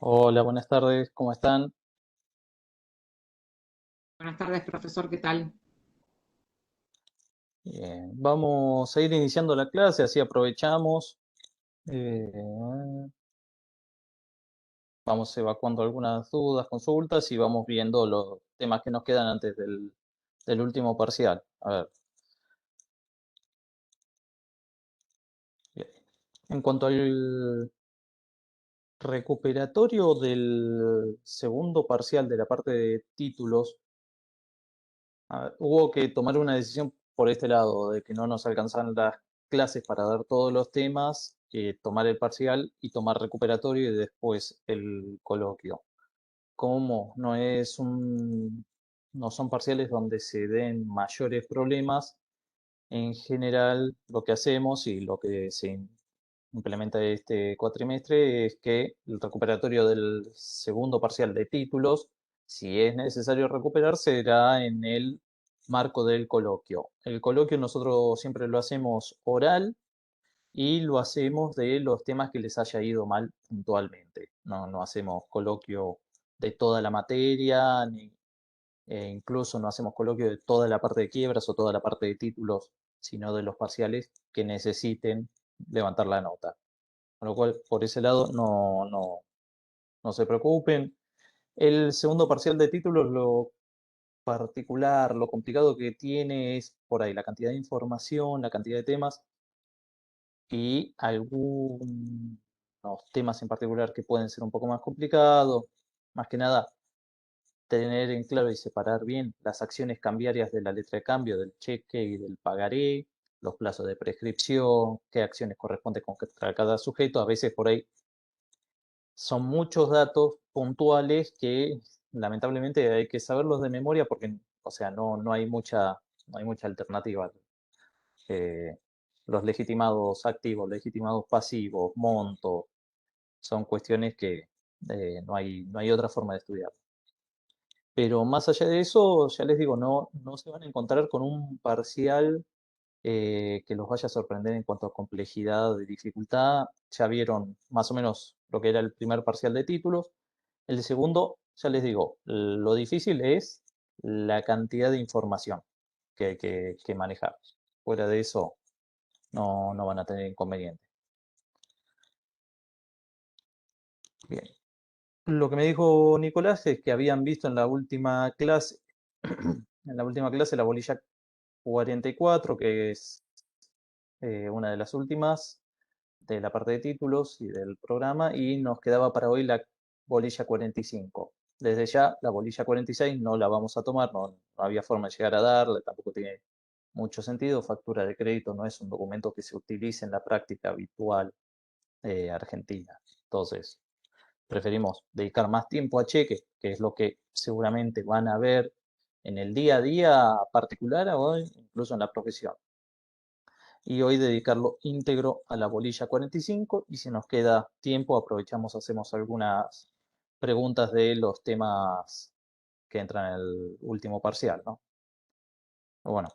Hola, buenas tardes, ¿cómo están? Buenas tardes, profesor, ¿qué tal? Bien, vamos a ir iniciando la clase, así aprovechamos. eh, Vamos evacuando algunas dudas, consultas y vamos viendo los temas que nos quedan antes del último parcial. A ver, bien. En cuanto al recuperatorio del segundo parcial de la parte de títulos, hubo que tomar una decisión por este lado, de que no nos alcanzan las clases para dar todos los temas, tomar el parcial y tomar recuperatorio y después el coloquio. Como no son parciales donde se den mayores problemas, en general lo que hacemos y lo que se implementa este cuatrimestre es que el recuperatorio del segundo parcial de títulos, si es necesario recuperar, será en el marco del coloquio. El coloquio nosotros siempre lo hacemos oral y lo hacemos de los temas que les haya ido mal puntualmente. No hacemos coloquio de toda la materia, ni, incluso no hacemos coloquio de toda la parte de quiebras o toda la parte de títulos, sino de los parciales que necesiten levantar la nota. Con lo cual, por ese lado, no se preocupen. El segundo parcial de títulos, lo particular, lo complicado que tiene es por ahí la cantidad de información, la cantidad de temas y algunos temas en particular que pueden ser un poco más complicados. Más que nada, tener en claro y separar bien las acciones cambiarias de la letra de cambio, del cheque y del pagaré, los plazos de prescripción, qué acciones corresponden contra cada sujeto. A veces por ahí son muchos datos puntuales que lamentablemente hay que saberlos de memoria porque, o sea, no hay mucha alternativa. Eh, los legitimados activos, legitimados pasivos, monto, son cuestiones que no hay otra forma de estudiar. Pero más allá de eso, ya les digo, no se van a encontrar con un parcial que los vaya a sorprender en cuanto a complejidad y dificultad. Ya vieron más o menos lo que era el primer parcial de títulos. El segundo, ya les digo, lo difícil es la cantidad de información que hay que manejar. Fuera de eso, no van a tener inconveniente. Bien. Lo que me dijo Nicolás es que habían visto en la última clase, en la última clase la bolilla 44, que es una de las últimas de la parte de títulos y del programa, y nos quedaba para hoy la bolilla 45. Desde ya, la bolilla 46 no la vamos a tomar, no había forma de llegar a darle, tampoco tiene mucho sentido. Factura de crédito no es un documento que se utilice en la práctica habitual argentina. Entonces, preferimos dedicar más tiempo a cheque, que es lo que seguramente van a ver en el día a día particular o incluso en la profesión. Y hoy dedicarlo íntegro a la bolilla 45 y si nos queda tiempo aprovechamos, hacemos algunas preguntas de los temas que entran en el último parcial, ¿no? Bueno,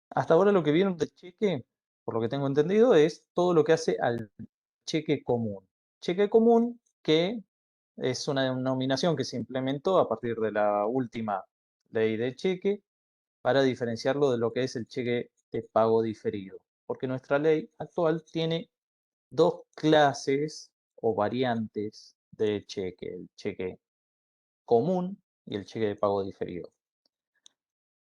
hasta ahora lo que vieron de cheque, por lo que tengo entendido, es todo lo que hace al cheque común. Cheque común que es una denominación que se implementó a partir de la última ley de cheque para diferenciarlo de lo que es el cheque de pago diferido. Porque nuestra ley actual tiene dos clases o variantes de cheque, el cheque común y el cheque de pago diferido.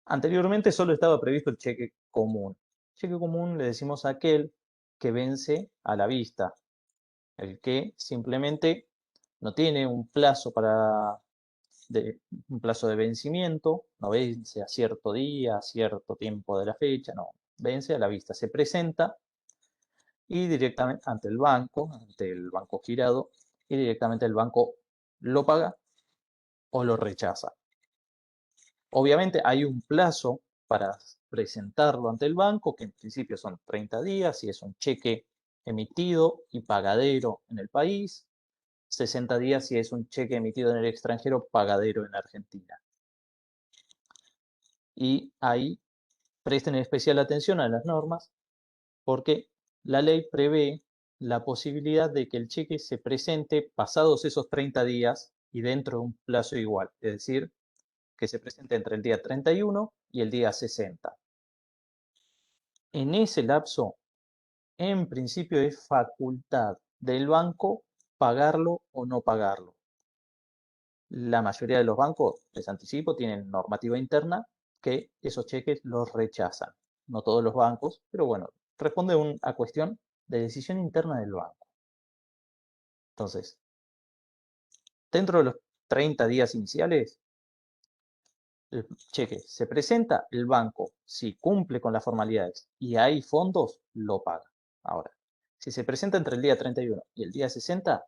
Anteriormente solo estaba previsto el cheque común. Cheque común le decimos a aquel que vence a la vista, el que simplemente no tiene un plazo de vencimiento, no vence a cierto día, a cierto tiempo de la fecha, no, vence a la vista, se presenta y directamente ante el banco girado, y directamente el banco lo paga o lo rechaza. Obviamente hay un plazo para presentarlo ante el banco, que en principio son 30 días, si es un cheque emitido y pagadero en el país, 60 días si es un cheque emitido en el extranjero, pagadero en Argentina. Y ahí presten especial atención a las normas porque la ley prevé la posibilidad de que el cheque se presente pasados esos 30 días y dentro de un plazo igual, es decir, que se presente entre el día 31 y el día 60. En ese lapso, en principio es facultad del banco pagarlo o no pagarlo. La mayoría de los bancos, les anticipo, tienen normativa interna que esos cheques los rechazan. No todos los bancos, pero bueno, responde a cuestión de decisión interna del banco. Entonces, dentro de los 30 días iniciales, el cheque se presenta, el banco, si cumple con las formalidades y hay fondos, lo paga. Ahora, si se presenta entre el día 31 y el día 60,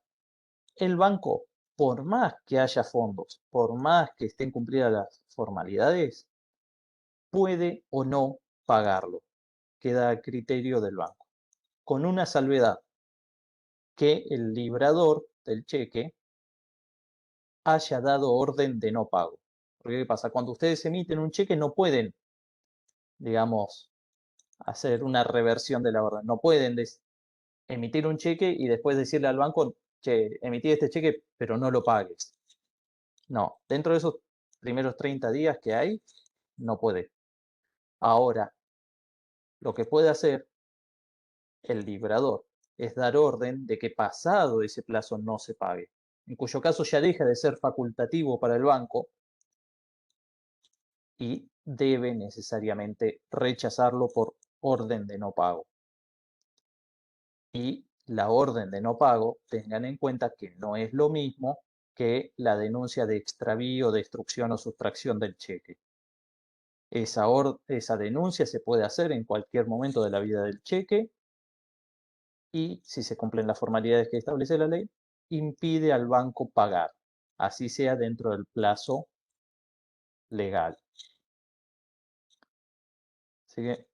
el banco, por más que haya fondos, por más que estén cumplidas las formalidades, puede o no pagarlo. Queda a criterio del banco. Con una salvedad, que el librador del cheque haya dado orden de no pago. Porque ¿qué pasa? Cuando ustedes emiten un cheque no pueden, digamos, hacer una reversión de la orden. No pueden emitir un cheque y después decirle al banco, che, emití este cheque, pero no lo pagues. No, dentro de esos primeros 30 días que hay, no puede. Ahora, lo que puede hacer el librador es dar orden de que pasado ese plazo no se pague, en cuyo caso ya deja de ser facultativo para el banco y debe necesariamente rechazarlo por orden de no pago. Y la orden de no pago, tengan en cuenta que no es lo mismo que la denuncia de extravío, destrucción o sustracción del cheque. Esa denuncia se puede hacer en cualquier momento de la vida del cheque y, si se cumplen las formalidades que establece la ley, impide al banco pagar, así sea dentro del plazo legal. Así que,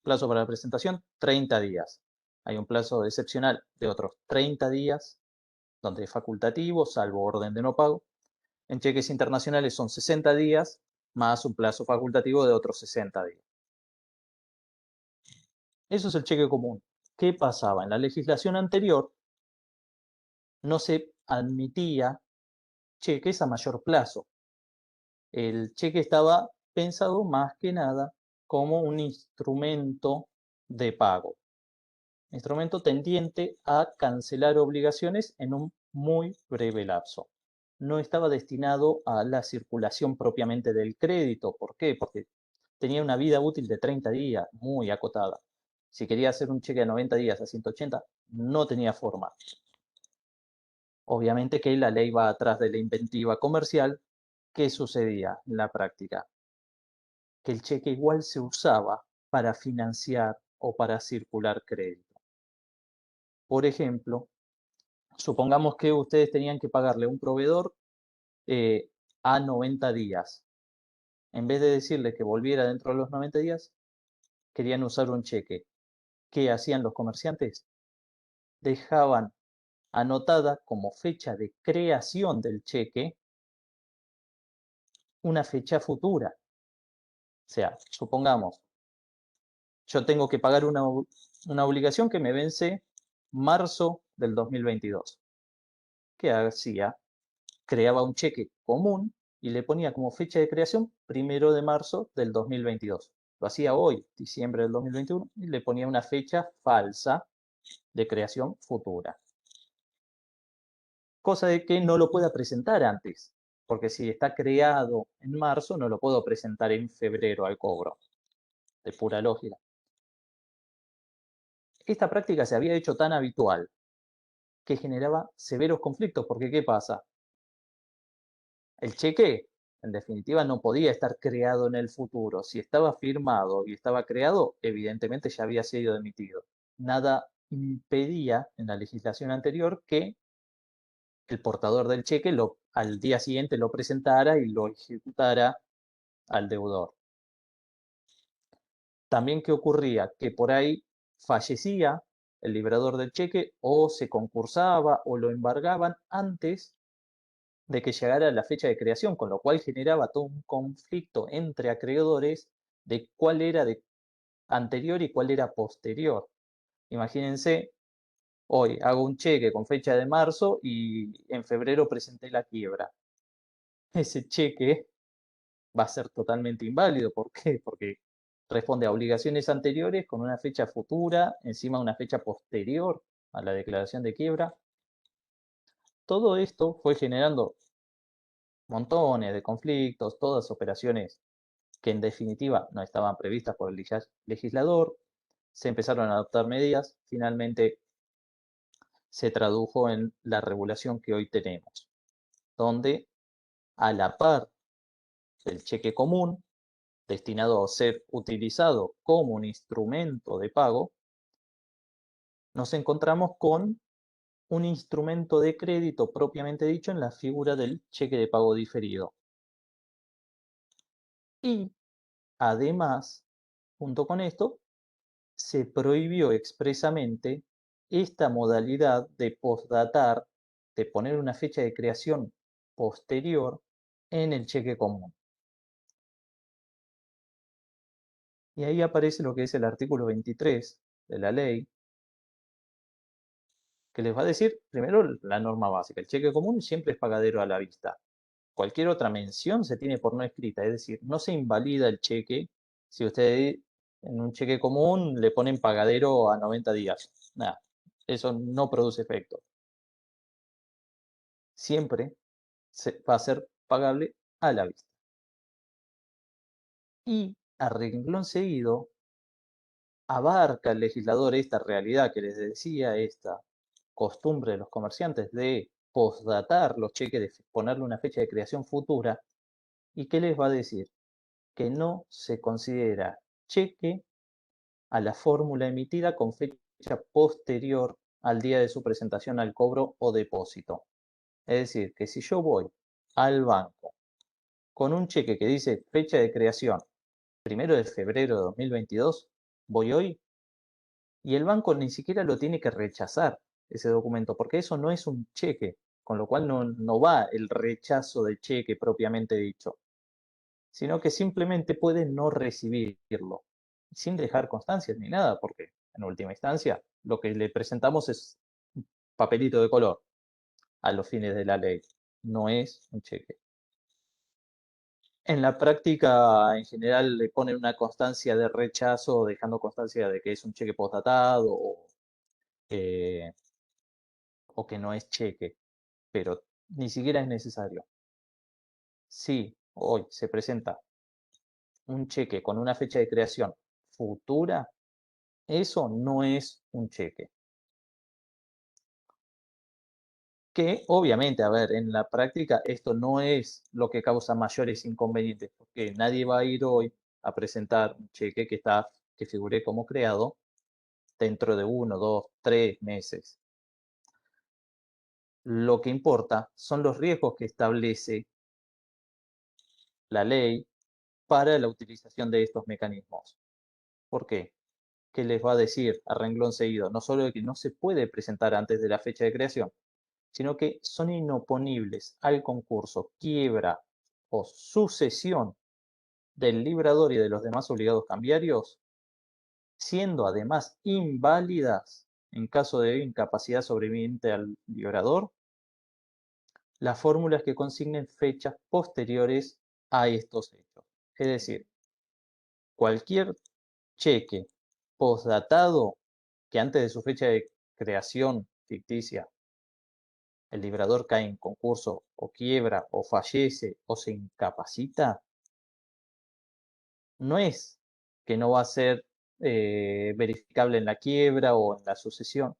plazo para la presentación, 30 días. Hay un plazo excepcional de otros 30 días, donde es facultativo, salvo orden de no pago. En cheques internacionales son 60 días, más un plazo facultativo de otros 60 días. Eso es el cheque común. ¿Qué pasaba? En la legislación anterior no se admitía cheques a mayor plazo. El cheque estaba pensado más que nada como un instrumento de pago, instrumento tendiente a cancelar obligaciones en un muy breve lapso. No estaba destinado a la circulación propiamente del crédito. ¿Por qué? Porque tenía una vida útil de 30 días, muy acotada. Si quería hacer un cheque a 90 días, a 180, no tenía forma. Obviamente que la ley va atrás de la inventiva comercial. ¿Qué sucedía en la práctica? Que el cheque igual se usaba para financiar o para circular crédito. Por ejemplo, supongamos que ustedes tenían que pagarle a un proveedor a 90 días. En vez de decirle que volviera dentro de los 90 días, querían usar un cheque. ¿Qué hacían los comerciantes? Dejaban anotada como fecha de creación del cheque una fecha futura. O sea, supongamos, yo tengo que pagar una obligación que me vence marzo del 2022. ¿Qué hacía? Creaba un cheque común y le ponía como fecha de creación 1 de marzo del 2022. Lo hacía hoy, diciembre del 2021, y le ponía una fecha falsa de creación futura. Cosa de que no lo pueda presentar antes, porque si está creado en marzo, no lo puedo presentar en febrero al cobro, de pura lógica. Esta práctica se había hecho tan habitual que generaba severos conflictos, porque ¿qué pasa? El cheque, en definitiva, no podía estar creado en el futuro. Si estaba firmado y estaba creado, evidentemente ya había sido emitido. Nada impedía en la legislación anterior que el portador del cheque al día siguiente lo presentara y lo ejecutara al deudor. También, ¿qué ocurría? Que por ahí fallecía el librador del cheque o se concursaba o lo embargaban antes de que llegara la fecha de creación, con lo cual generaba todo un conflicto entre acreedores de cuál era de anterior y cuál era posterior. Imagínense Hoy hago un cheque con fecha de marzo y en febrero presenté la quiebra. Ese cheque va a ser totalmente inválido. ¿Por qué? Porque responde a obligaciones anteriores con una fecha futura, encima una fecha posterior a la declaración de quiebra. Todo esto fue generando montones de conflictos, todas operaciones que en definitiva no estaban previstas por el legislador. Se empezaron a adoptar medidas, finalmente se tradujo en la regulación que hoy tenemos, donde a la par del cheque común, destinado a ser utilizado como un instrumento de pago, nos encontramos con un instrumento de crédito propiamente dicho en la figura del cheque de pago diferido. Y además, junto con esto, se prohibió expresamente esta modalidad de postdatar, de poner una fecha de creación posterior en el cheque común. Y ahí aparece lo que es el artículo 23 de la ley, que les va a decir primero la norma básica. El cheque común siempre es pagadero a la vista. Cualquier otra mención se tiene por no escrita, es decir, no se invalida el cheque si usted en un cheque común le ponen pagadero a 90 días. Nada, eso no produce efecto. Siempre va a ser pagable a la vista. Y a renglón seguido abarca el legislador esta realidad que les decía, esta costumbre de los comerciantes de postdatar los cheques, de ponerle una fecha de creación futura. ¿Y qué les va a decir? Que no se considera cheque a la fórmula emitida con fecha posterior al día de su presentación al cobro o depósito. Es decir, que si yo voy al banco con un cheque que dice fecha de creación 1 de febrero de 2022, voy hoy y el banco ni siquiera lo tiene que rechazar ese documento, porque eso no es un cheque, con lo cual no va el rechazo de cheque propiamente dicho, sino que simplemente puede no recibirlo, sin dejar constancias ni nada, porque en última instancia lo que le presentamos es un papelito de color a los fines de la ley, no es un cheque. En la práctica, en general, le ponen una constancia de rechazo, dejando constancia de que es un cheque postdatado eh, o que no es cheque, pero ni siquiera es necesario. Si hoy se presenta un cheque con una fecha de creación futura, eso no es un cheque. Que obviamente, a ver, en la práctica esto no es lo que causa mayores inconvenientes, porque nadie va a ir hoy a presentar un cheque que figure como creado dentro de 1, 2, 3 meses. Lo que importa son los riesgos que establece la ley para la utilización de estos mecanismos. ¿Por qué? ¿Qué les va a decir a renglón seguido? No solo de que no se puede presentar antes de la fecha de creación, sino que son inoponibles al concurso, quiebra o sucesión del librador y de los demás obligados cambiarios, siendo además inválidas en caso de incapacidad sobreviviente al librador, las fórmulas que consignen fechas posteriores a estos hechos. Es decir, cualquier cheque postdatado que antes de su fecha de creación ficticia el librador cae en concurso o quiebra o fallece o se incapacita, no es que no va a ser verificable en la quiebra o en la sucesión.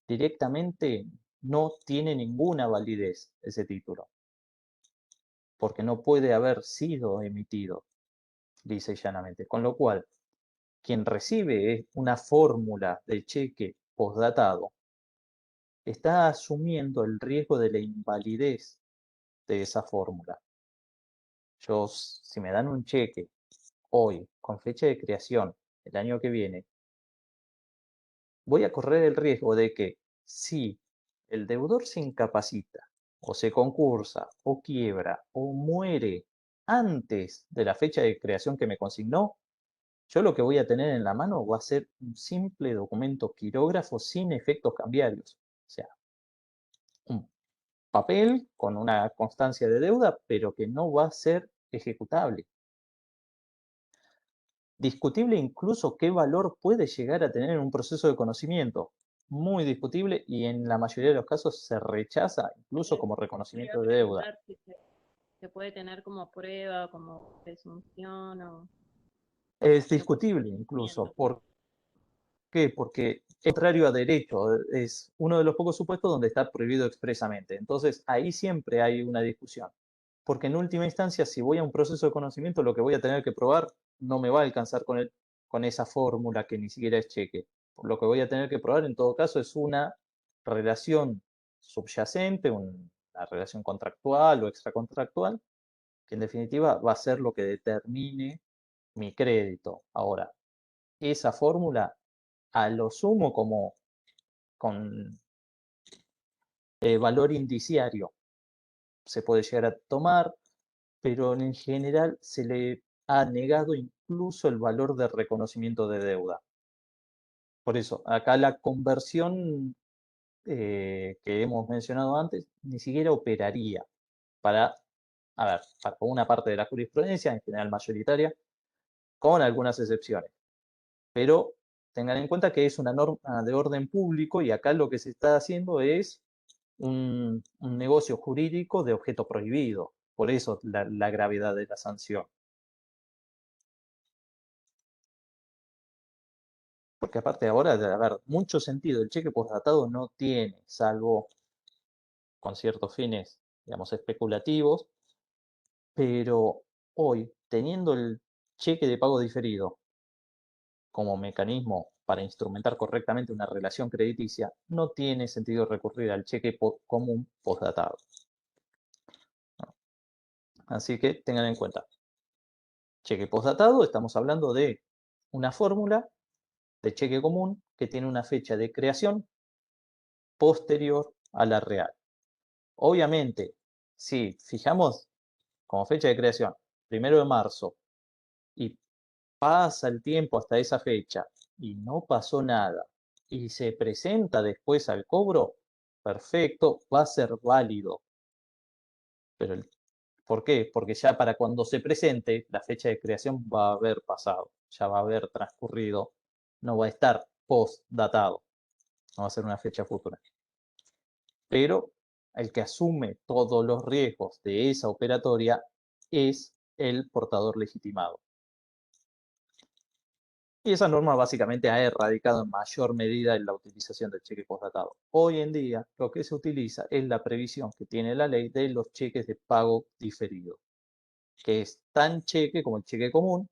Directamente no tiene ninguna validez ese título, porque no puede haber sido emitido, dice llanamente. Con lo cual, quien recibe una fórmula de cheque postdatado está asumiendo el riesgo de la invalidez de esa fórmula. Si me dan un cheque hoy con fecha de creación el año que viene, voy a correr el riesgo de que si el deudor se incapacita o se concursa o quiebra o muere antes de la fecha de creación que me consignó, yo lo que voy a tener en la mano va a ser un simple documento quirógrafo sin efectos cambiarios. O sea, un papel con una constancia de deuda, pero que no va a ser ejecutable. Discutible incluso qué valor puede llegar a tener en un proceso de conocimiento. Muy discutible y en la mayoría de los casos se rechaza incluso como Te iba reconocimiento a de deuda. preguntar si se puede tener como prueba, como presunción o Es no como discutible incluso. conocimiento. ¿Por qué? Porque es contrario a derecho. Es uno de los pocos supuestos donde está prohibido expresamente. Entonces, ahí siempre hay una discusión. Porque en última instancia, si voy a un proceso de conocimiento, lo que voy a tener que probar no me va a alcanzar con esa fórmula que ni siquiera es cheque. Lo que voy a tener que probar en todo caso es una relación subyacente, una relación contractual o extracontractual, que en definitiva va a ser lo que determine mi crédito. Ahora, esa fórmula, a lo sumo como con valor indiciario, se puede llegar a tomar, pero en general se le ha negado incluso el valor de reconocimiento de deuda. Por eso, acá la conversión que hemos mencionado antes ni siquiera operaría para, a ver, para una parte de la jurisprudencia, en general mayoritaria, con algunas excepciones. Pero tengan en cuenta que es una norma de orden público y acá lo que se está haciendo es un negocio jurídico de objeto prohibido. Por eso la gravedad de la sanción. Porque aparte ahora de haber mucho sentido, el cheque postdatado no tiene, salvo con ciertos fines, digamos, especulativos, pero hoy, teniendo el cheque de pago diferido como mecanismo para instrumentar correctamente una relación crediticia, no tiene sentido recurrir al cheque común postdatado. Así que tengan en cuenta, cheque postdatado, estamos hablando de una fórmula de cheque común que tiene una fecha de creación posterior a la real. Obviamente, si fijamos como fecha de creación 1 de marzo y pasa el tiempo hasta esa fecha y no pasó nada y se presenta después al cobro, perfecto, va a ser válido. Pero ¿por qué? Porque ya para cuando se presente, la fecha de creación va a haber pasado, ya va a haber transcurrido, no va a estar post-datado, no va a ser una fecha futura. Pero el que asume todos los riesgos de esa operatoria es el portador legitimado. Y esa norma básicamente ha erradicado en mayor medida la utilización del cheque postdatado. Hoy en día lo que se utiliza es la previsión que tiene la ley de los cheques de pago diferido, que es tan cheque como el cheque común,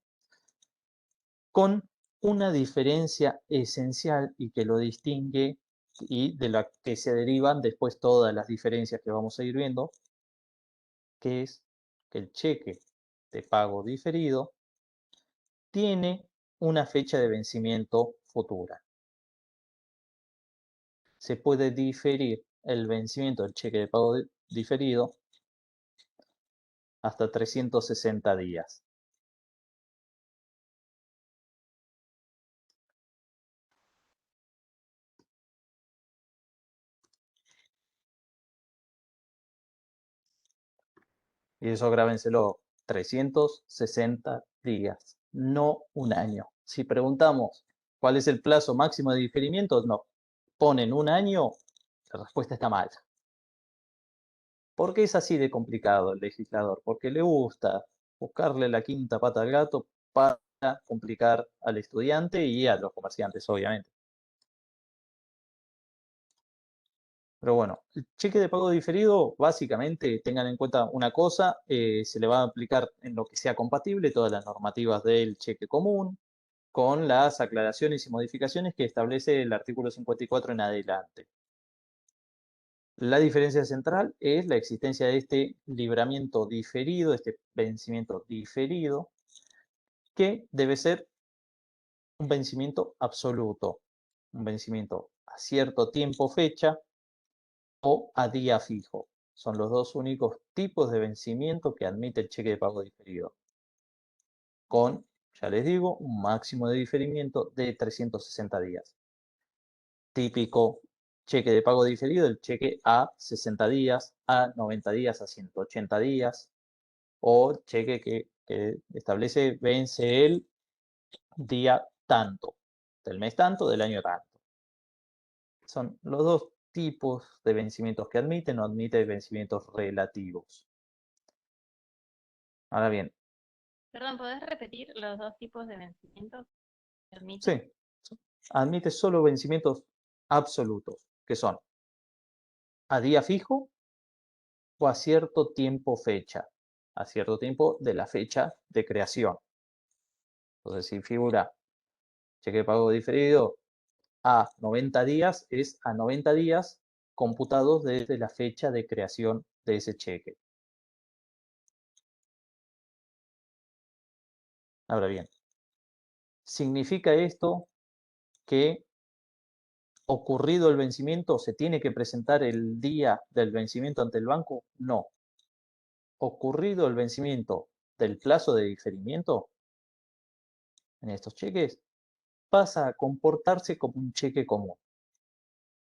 con una diferencia esencial y que lo distingue y de la que se derivan después todas las diferencias que vamos a ir viendo, que es que el cheque de pago diferido tiene una fecha de vencimiento futura. Se puede diferir el vencimiento del cheque de pago diferido hasta 360 días. Y eso grábenselo, 360 días, no un año. Si preguntamos cuál es el plazo máximo de diferimiento, no. Ponen un año, la respuesta está mal. ¿Por qué es así de complicado el legislador? Porque le gusta buscarle la quinta pata al gato para complicar al estudiante y a los comerciantes, obviamente. Pero bueno, el cheque de pago diferido, básicamente, tengan en cuenta una cosa, se le va a aplicar en lo que sea compatible todas las normativas del cheque común, con las aclaraciones y modificaciones que establece el artículo 54 en adelante. La diferencia central es la existencia de este libramiento diferido, este vencimiento diferido, que debe ser un vencimiento absoluto, un vencimiento a cierto tiempo fecha o a día fijo. Son los dos únicos tipos de vencimiento que admite el cheque de pago diferido, con Ya les digo, un máximo de diferimiento de 360 días. Típico cheque de pago diferido, el cheque a 60 días, a 90 días, a 180 días, o cheque que establece vence el día tanto, del mes tanto, del año tanto. Son los dos tipos de vencimientos que admiten o admite vencimientos relativos. Ahora bien, Perdón, ¿podés repetir los dos tipos de vencimientos que admite? sí, admite solo vencimientos absolutos, que son a día fijo o a cierto tiempo fecha, a cierto tiempo de la fecha de creación. Entonces, si figura cheque de pago diferido a 90 días, es a 90 días computados desde la fecha de creación de ese cheque. Ahora bien, ¿significa esto que ocurrido el vencimiento se tiene que presentar el día del vencimiento ante el banco? No. Ocurrido el vencimiento del plazo de diferimiento en estos cheques, pasa a comportarse como un cheque común.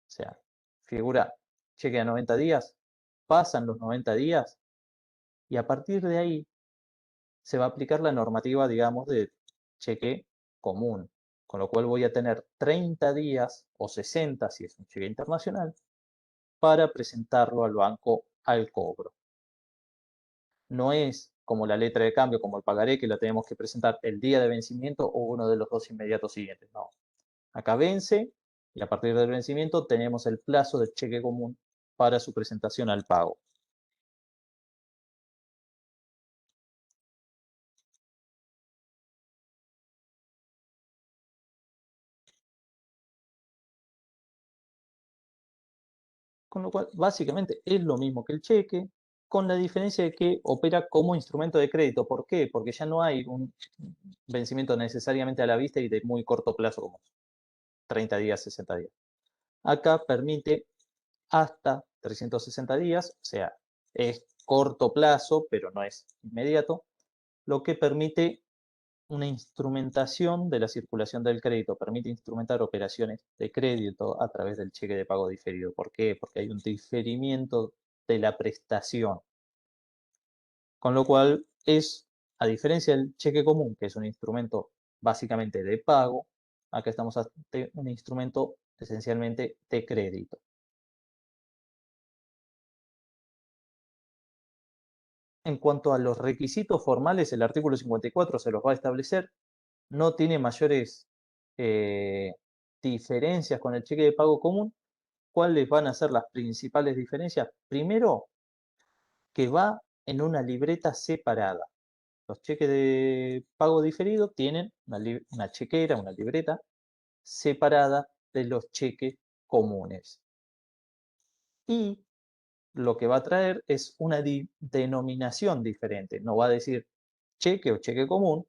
O sea, figura cheque a 90 días, pasan los 90 días y a partir de ahí se va a aplicar la normativa, digamos, de cheque común. Con lo cual voy a tener 30 días o 60 si es un cheque internacional para presentarlo al banco al cobro. No es como la letra de cambio, como el pagaré, que la tenemos que presentar el día de vencimiento o uno de los dos inmediatos siguientes. No. Acá vence y a partir del vencimiento tenemos el plazo del cheque común para su presentación al pago. Con lo cual, básicamente es lo mismo que el cheque, con la diferencia de que opera como instrumento de crédito. ¿Por qué? Porque ya no hay un vencimiento necesariamente a la vista y de muy corto plazo, como 30 días, 60 días. Acá permite hasta 360 días, o sea, es corto plazo, pero no es inmediato, lo que permite una instrumentación de la circulación del crédito, permite instrumentar operaciones de crédito a través del cheque de pago diferido. ¿Por qué? Porque hay un diferimiento de la prestación. Con lo cual es, a diferencia del cheque común, que es un instrumento básicamente de pago, acá estamos ante un instrumento esencialmente de crédito. En cuanto a los requisitos formales, el artículo 54 se los va a establecer, no tiene mayores eh, diferencias con el cheque de pago común. ¿Cuáles van a ser las principales diferencias? Primero, que va en una libreta separada. Los cheques de pago diferido tienen una chequera, una libreta separada de los cheques comunes. Y lo que va a traer es una denominación diferente. No va a decir cheque o cheque común,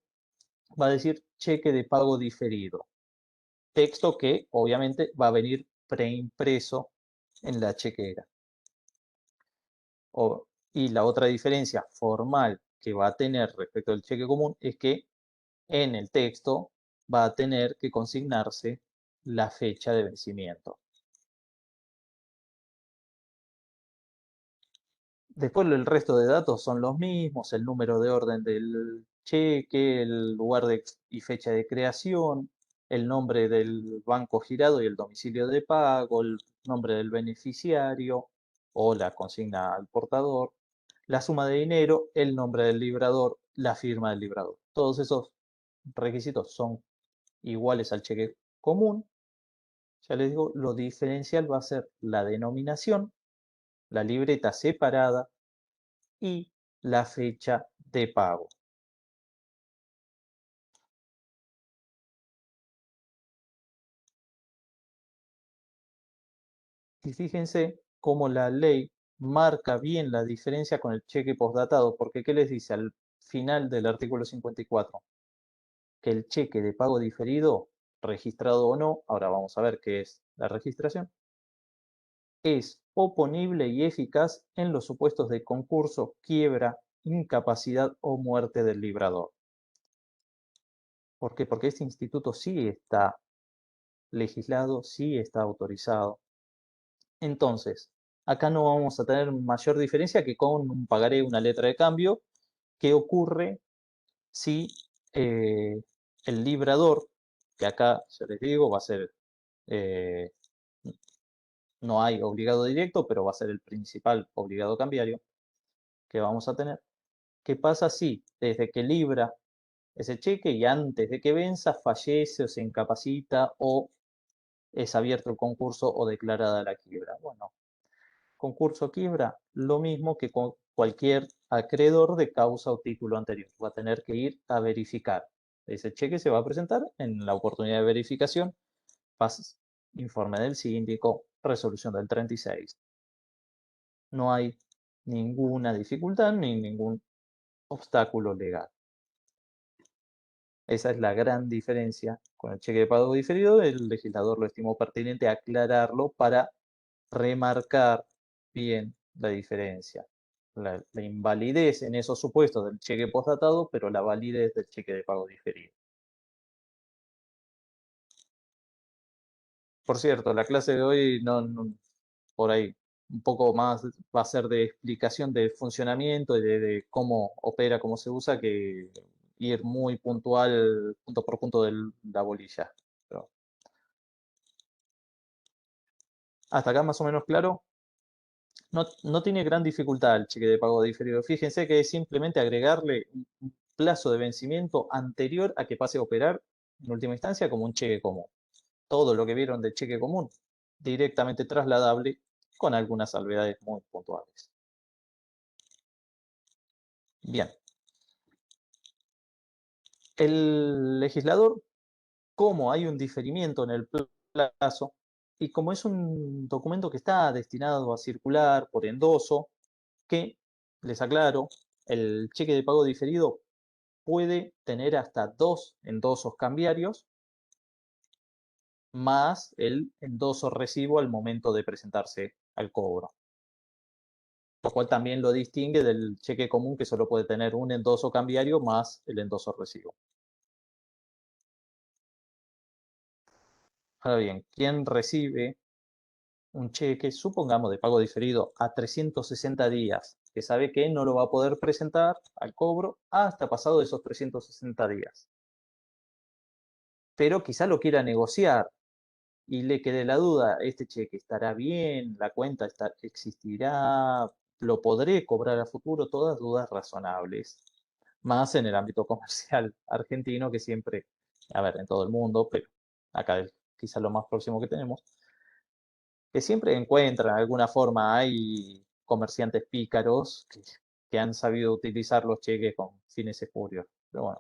va a decir cheque de pago diferido. Texto que obviamente va a venir preimpreso en la chequera. Y la otra diferencia formal que va a tener respecto al cheque común es que en el texto va a tener que consignarse la fecha de vencimiento. Después el resto de datos son los mismos, el número de orden del cheque, el lugar y fecha de creación, el nombre del banco girado y el domicilio de pago, el nombre del beneficiario o la consigna al portador, la suma de dinero, el nombre del librador, la firma del librador. Todos esos requisitos son iguales al cheque común. Ya les digo, lo diferencial va a ser la denominación, la libreta separada y la fecha de pago. Y fíjense cómo la ley marca bien la diferencia con el cheque postdatado, porque ¿qué les dice al final del artículo 54? Que el cheque de pago diferido, registrado o no, ahora vamos a ver qué es la registración, es oponible y eficaz en los supuestos de concurso, quiebra, incapacidad o muerte del librador. ¿Por qué? Porque este instituto sí está legislado, sí está autorizado. Entonces, acá no vamos a tener mayor diferencia que con un pagaré, una letra de cambio. ¿Qué ocurre si el librador, que acá, ya les digo, va a ser, eh, no hay obligado directo, pero va a ser el principal obligado cambiario que vamos a tener? ¿Qué pasa si desde que libra ese cheque y antes de que venza fallece o se incapacita o es abierto el concurso o declarada la quiebra? Bueno, concurso quiebra, lo mismo que con cualquier acreedor de causa o título anterior. Va a tener que ir a verificar. Ese cheque se va a presentar en la oportunidad de verificación, informe del síndico, resolución del 36. No hay ninguna dificultad ni ningún obstáculo legal. Esa es la gran diferencia con el cheque de pago diferido. El legislador lo estimó pertinente aclararlo para remarcar bien la diferencia. La invalidez en esos supuestos del cheque postdatado, pero la validez del cheque de pago diferido. Por cierto, la clase de hoy por ahí un poco más va a ser de explicación de funcionamiento y de cómo opera, cómo se usa, que ir muy puntual, punto por punto de la bolilla. Pero hasta acá más o menos claro. No tiene gran dificultad el cheque de pago diferido. Fíjense que es simplemente agregarle un plazo de vencimiento anterior a que pase a operar en última instancia como un cheque común. Todo lo que vieron del cheque común directamente trasladable con algunas salvedades muy puntuales. Bien. El legislador, como hay un diferimiento en el plazo y como es un documento que está destinado a circular por endoso, que, les aclaro, el cheque de pago diferido puede tener hasta 2 endosos cambiarios más el endoso recibo al momento de presentarse al cobro. Lo cual también lo distingue del cheque común que solo puede tener un endoso cambiario más el endoso recibo. Ahora bien, ¿quién recibe un cheque, supongamos, de pago diferido a 360 días, que sabe que no lo va a poder presentar al cobro hasta pasado esos 360 días? Pero quizá lo quiera negociar y le quede la duda, ¿este cheque estará bien? ¿La cuenta existirá? ¿Lo podré cobrar a futuro? Todas dudas razonables. Más en el ámbito comercial argentino, que siempre, a ver, en todo el mundo, pero acá es quizá lo más próximo que tenemos, que siempre encuentran alguna forma. Hay comerciantes pícaros que han sabido utilizar los cheques con fines espurios. Pero bueno,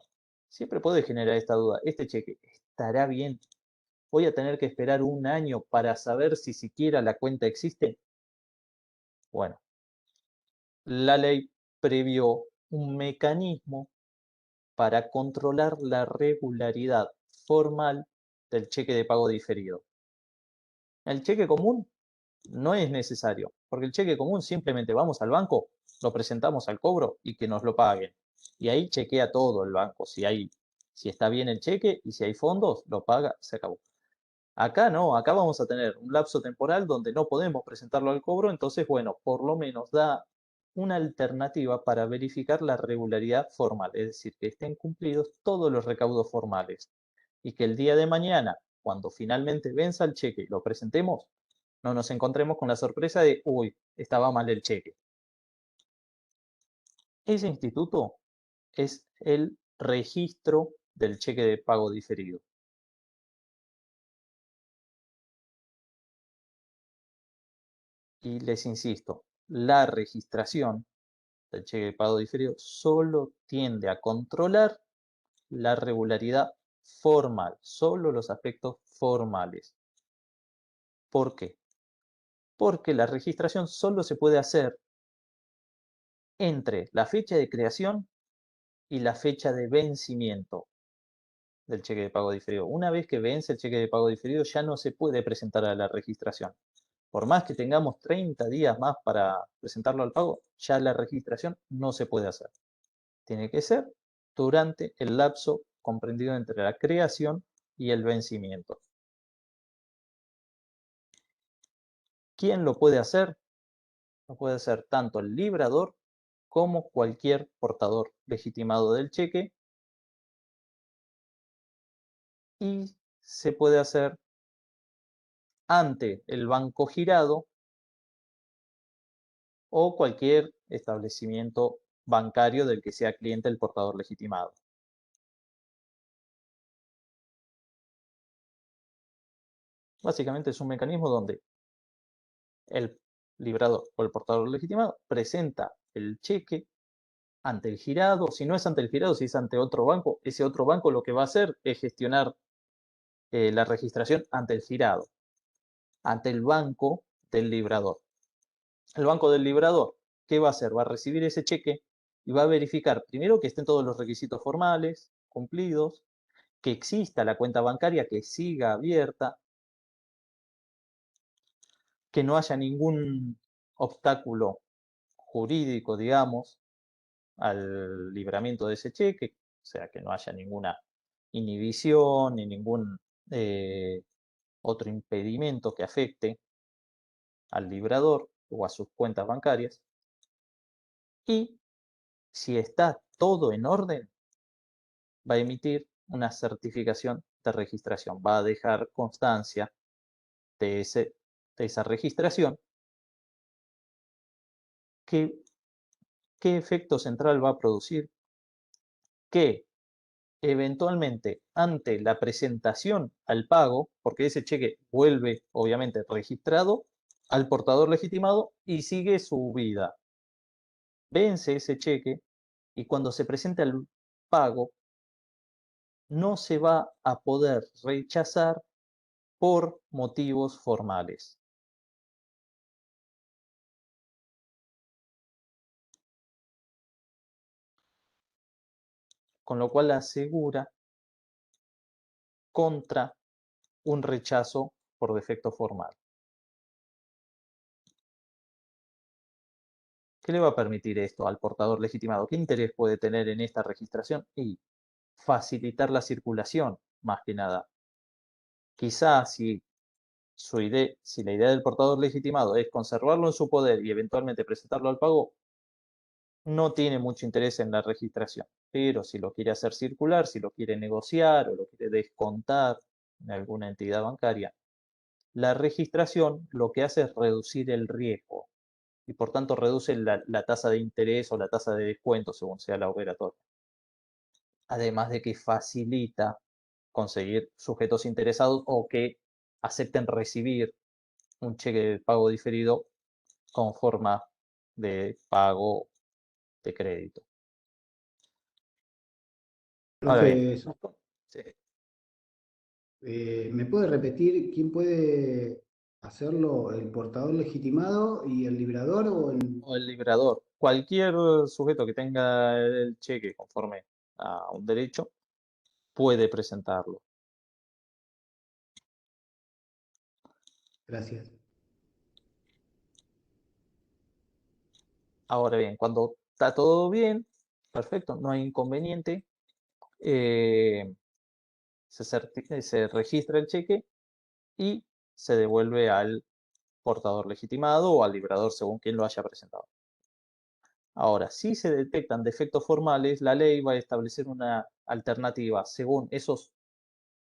siempre puede generar esta duda, ¿este cheque estará bien? ¿Voy a tener que esperar un año para saber si siquiera la cuenta existe? Bueno, la ley previó un mecanismo para controlar la regularidad formal del cheque de pago diferido. El cheque común no es necesario, porque el cheque común simplemente vamos al banco, lo presentamos al cobro y que nos lo paguen. Y ahí chequea todo el banco, si está bien el cheque y si hay fondos, lo paga, se acabó. Acá no, acá vamos a tener un lapso temporal donde no podemos presentarlo al cobro, entonces, bueno, por lo menos da una alternativa para verificar la regularidad formal, es decir, que estén cumplidos todos los recaudos formales y que el día de mañana, cuando finalmente venza el cheque y lo presentemos, no nos encontremos con la sorpresa de, uy, estaba mal el cheque. Ese instituto es el registro del cheque de pago diferido. Y les insisto, la registración del cheque de pago diferido solo tiende a controlar la regularidad formal, solo los aspectos formales. ¿Por qué? Porque la registración solo se puede hacer entre la fecha de creación y la fecha de vencimiento del cheque de pago diferido. Una vez que vence el cheque de pago diferido ya no se puede presentar a la registración. Por más que tengamos 30 días más para presentarlo al pago, ya la registración no se puede hacer. Tiene que ser durante el lapso comprendido entre la creación y el vencimiento. ¿Quién lo puede hacer? Lo puede hacer tanto el librador como cualquier portador legitimado del cheque, y se puede hacer ante el banco girado o cualquier establecimiento bancario del que sea cliente el portador legitimado. Básicamente es un mecanismo donde el librador o el portador legitimado presenta el cheque ante el girado. Si no es ante el girado, si es ante otro banco, ese otro banco lo que va a hacer es gestionar la registración ante el girado, ante el banco del librador. El banco del librador, ¿qué va a hacer? Va a recibir ese cheque y va a verificar primero que estén todos los requisitos formales cumplidos, que exista la cuenta bancaria, que siga abierta, que no haya ningún obstáculo jurídico, digamos, al libramiento de ese cheque, o sea, que no haya ninguna inhibición ni ningún otro impedimento que afecte al librador o a sus cuentas bancarias. Y si está todo en orden, va a emitir una certificación de registración, va a dejar constancia de, de esa registración. ¿Qué efecto central va a producir? Que eventualmente ante la presentación al pago, porque ese cheque vuelve obviamente registrado al portador legitimado y sigue su vida. Vence ese cheque y cuando se presente al pago no se va a poder rechazar por motivos formales. Con lo cual asegura contra un rechazo por defecto formal. ¿Qué le va a permitir esto al portador legitimado? ¿Qué interés puede tener en esta registración? Y facilitar la circulación, más que nada. Quizás si la idea del portador legitimado es conservarlo en su poder y eventualmente presentarlo al pago, no tiene mucho interés en la registración. Pero si lo quiere hacer circular, si lo quiere negociar o lo quiere descontar en alguna entidad bancaria, la registración lo que hace es reducir el riesgo y por tanto reduce la tasa de interés o la tasa de descuento según sea la operatoria. Además de que facilita conseguir sujetos interesados o que acepten recibir un cheque de pago diferido con forma de pago de crédito. Ahora bien, Profe, sí, ¿me puede repetir quién puede hacerlo? ¿El portador legitimado y el librador o el... o el librador, cualquier sujeto que tenga el cheque conforme a un derecho, puede presentarlo. Gracias. Ahora bien, cuando está todo bien, perfecto, no hay inconveniente, eh, se registra el cheque y se devuelve al portador legitimado o al librador según quien lo haya presentado. Ahora, si se detectan defectos formales, la ley va a establecer una alternativa según esos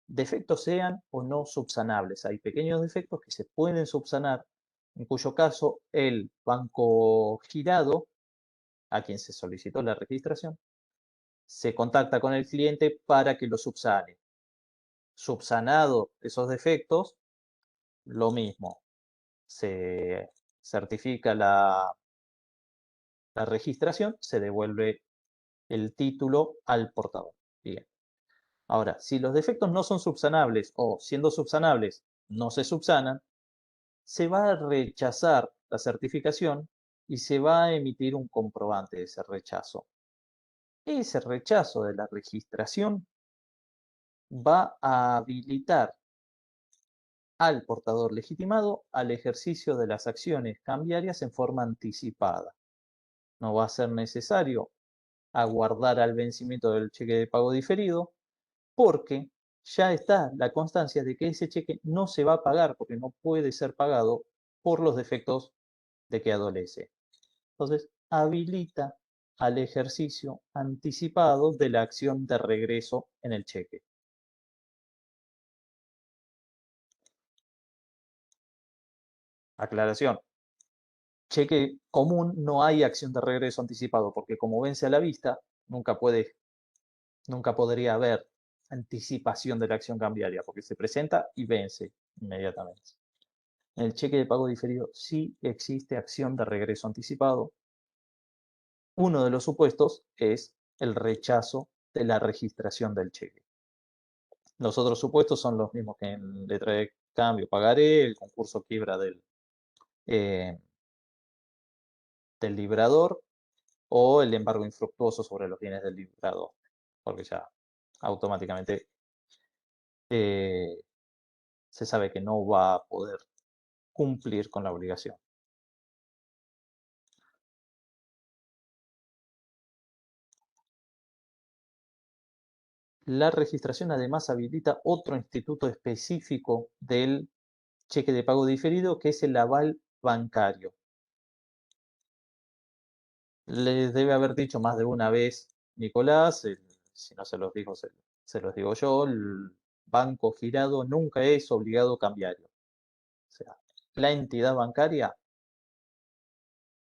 defectos sean o no subsanables. Hay pequeños defectos que se pueden subsanar, en cuyo caso el banco girado, a quien se solicitó la registración, se contacta con el cliente para que lo subsane. Subsanado esos defectos, lo mismo. Se certifica la registración, se devuelve el título al portador. Bien. Ahora, si los defectos no son subsanables o siendo subsanables no se subsanan, se va a rechazar la certificación y se va a emitir un comprobante de ese rechazo. Ese rechazo de la registración va a habilitar al portador legitimado al ejercicio de las acciones cambiarias en forma anticipada. No va a ser necesario aguardar al vencimiento del cheque de pago diferido, porque ya está la constancia de que ese cheque no se va a pagar, porque no puede ser pagado por los defectos de que adolece. Entonces, habilita al ejercicio anticipado de la acción de regreso en el cheque. Aclaración. Cheque común no hay acción de regreso anticipado, porque como vence a la vista, nunca podría haber anticipación de la acción cambiaria, porque se presenta y vence inmediatamente. En el cheque de pago diferido sí existe acción de regreso anticipado. Uno de los supuestos es el rechazo de la registración del cheque. Los otros supuestos son los mismos que en letra de cambio, pagaré, el concurso quiebra del librador o el embargo infructuoso sobre los bienes del librador, porque ya automáticamente se sabe que no va a poder cumplir con la obligación. La registración además habilita otro instituto específico del cheque de pago diferido, que es el aval bancario. Les debe haber dicho más de una vez Nicolás, si no se los dijo, se los digo yo, el banco girado nunca es obligado cambiario. O sea, la entidad bancaria,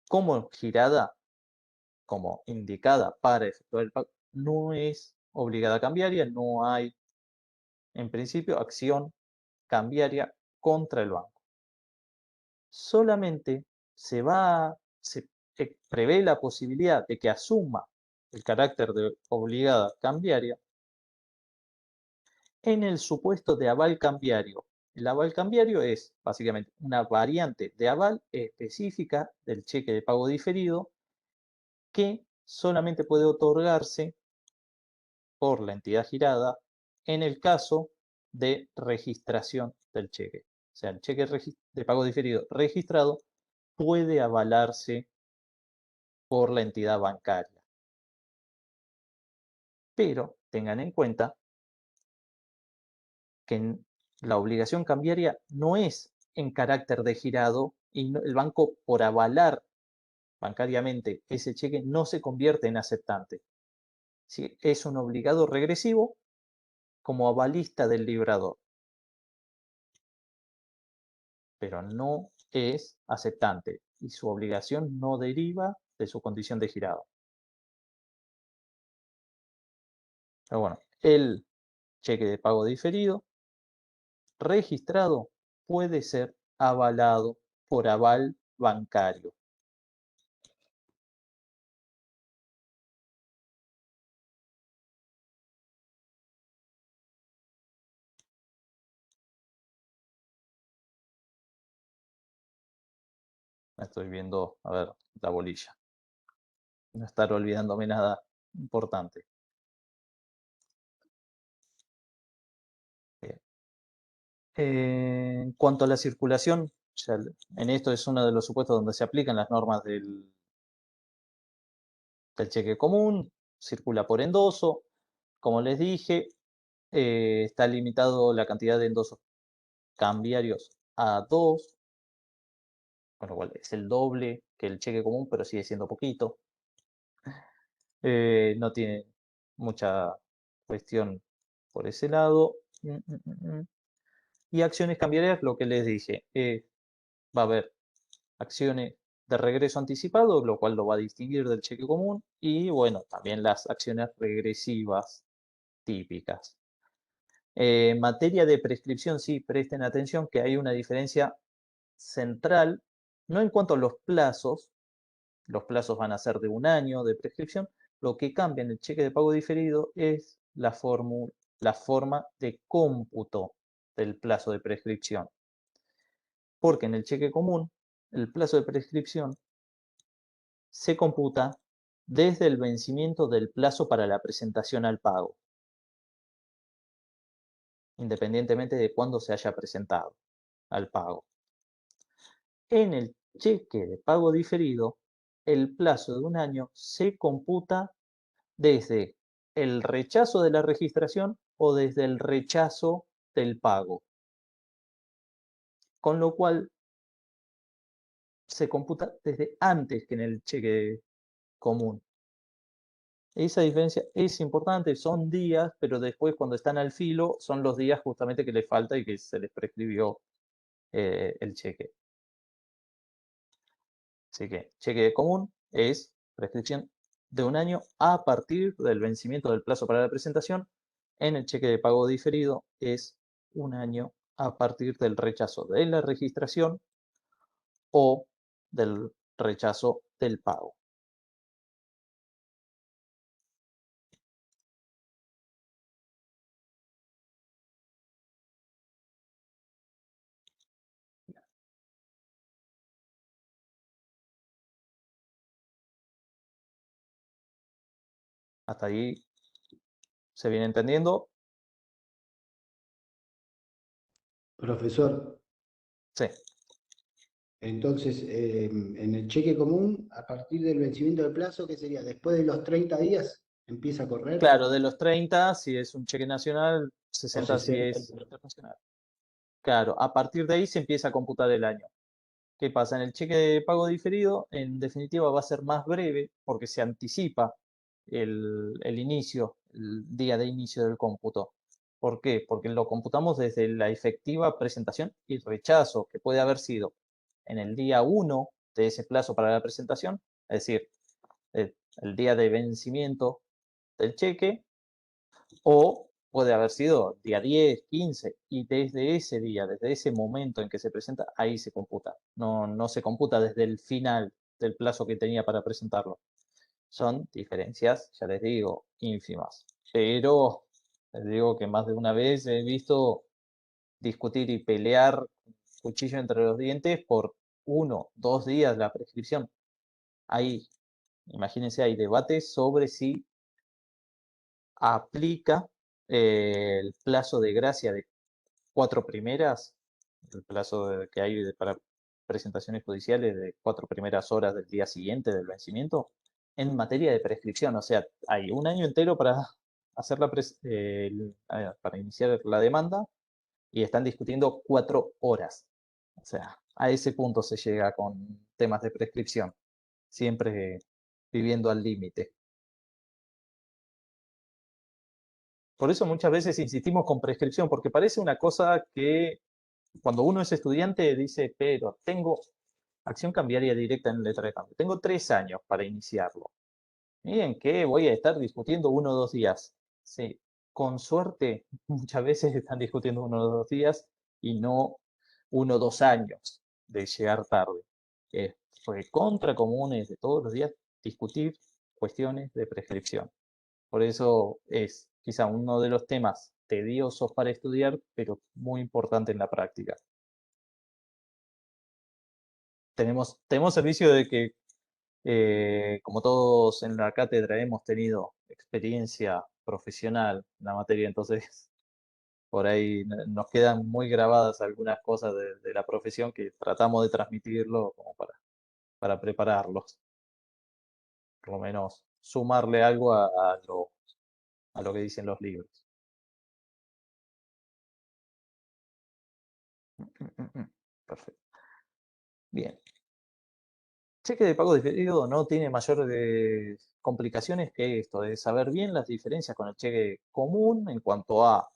como girada, como indicada para efectuar el pago, no es obligada cambiaria, no hay, en principio, acción cambiaria contra el banco. Solamente se prevé la posibilidad de que asuma el carácter de obligada cambiaria en el supuesto de aval cambiario. El aval cambiario es básicamente una variante de aval específica del cheque de pago diferido que solamente puede otorgarse por la entidad girada en el caso de registración del cheque. O sea, el cheque de pago diferido registrado puede avalarse por la entidad bancaria. Pero tengan en cuenta que la obligación cambiaria no es en carácter de girado y el banco, por avalar bancariamente ese cheque, no se convierte en aceptante. ¿Sí? Es un obligado regresivo como avalista del librador, pero no es aceptante y su obligación no deriva de su condición de girado. Pero bueno, el cheque de pago diferido registrado puede ser avalado por aval bancario. Estoy viendo, a ver, la bolilla. No estar olvidándome nada importante. Bien. En cuanto a la circulación, en esto es uno de los supuestos donde se aplican las normas del cheque común, circula por endoso. Como les dije, está limitado la cantidad de endosos cambiarios a 2, con lo cual es el doble que el cheque común, pero sigue siendo poquito. No tiene mucha cuestión por ese lado. Y acciones cambiarias, lo que les dije, va a haber acciones de regreso anticipado, lo cual lo va a distinguir del cheque común, y bueno, también las acciones regresivas típicas. En materia de prescripción, sí, presten atención que hay una diferencia central, no en cuanto a los plazos van a ser de 1 año de prescripción, lo que cambia en el cheque de pago diferido es la forma de cómputo del plazo de prescripción. Porque en el cheque común, el plazo de prescripción se computa desde el vencimiento del plazo para la presentación al pago, independientemente de cuándo se haya presentado al pago. En el cheque de pago diferido, el plazo de 1 año se computa desde el rechazo de la registración o desde el rechazo del pago. Con lo cual se computa desde antes que en el cheque común. Esa diferencia es importante, son días, pero después cuando están al filo son los días justamente que les falta y que se les prescribió el cheque. Así que cheque común es prescripción de 1 año a partir del vencimiento del plazo para la presentación. En el cheque de pago diferido es 1 año a partir del rechazo de la registración o del rechazo del pago. Hasta ahí se viene entendiendo. Profesor, Sí. entonces en el cheque común, a partir del vencimiento del plazo, ¿qué sería? Después de los 30 días empieza a correr. Claro, de los 30 si es un cheque nacional, 60 si 60. es internacional. Claro, a partir de ahí se empieza a computar el año. ¿Qué pasa? En el cheque de pago diferido, en definitiva, va a ser más breve porque se anticipa el inicio, el día de inicio del cómputo. ¿Por qué? Porque lo computamos desde la efectiva presentación y rechazo, que puede haber sido en el día 1 de ese plazo para la presentación, es decir, el día de vencimiento del cheque, o puede haber sido día 10, 15, y desde ese día, desde ese momento en que se presenta, ahí se computa. No se computa desde el final del plazo que tenía para presentarlo. Son diferencias, ya les digo, ínfimas. Pero les digo que más de una vez he visto discutir y pelear cuchillo entre los dientes por 1, 2 días la prescripción. Ahí, imagínense, hay debates sobre si aplica el plazo de gracia de 4 primeras, el plazo que hay para presentaciones judiciales de 4 primeras horas del día siguiente del vencimiento, en materia de prescripción. O sea, hay 1 año entero para hacer para iniciar la demanda y están discutiendo 4 horas. O sea, a ese punto se llega con temas de prescripción, siempre viviendo al límite. Por eso muchas veces insistimos con prescripción, porque parece una cosa que cuando uno es estudiante dice, pero tengo acción cambiaria directa en letra de cambio. Tengo 3 años para iniciarlo. Miren que voy a estar discutiendo 1 o 2 días. Sí, con suerte muchas veces están discutiendo 1 o 2 días y no 1 o 2 años de llegar tarde. Es recontra comunes de todos los días discutir cuestiones de prescripción. Por eso es quizá uno de los temas tediosos para estudiar, pero muy importante en la práctica. Tenemos servicio de que, como todos en la cátedra hemos tenido experiencia profesional en la materia, entonces por ahí nos quedan muy grabadas algunas cosas de la profesión que tratamos de transmitirlo como para prepararlos. Por lo menos sumarle algo a lo que dicen los libros. Perfecto. Bien. Cheque de pago diferido no tiene mayores complicaciones que esto, de saber bien las diferencias con el cheque común en cuanto a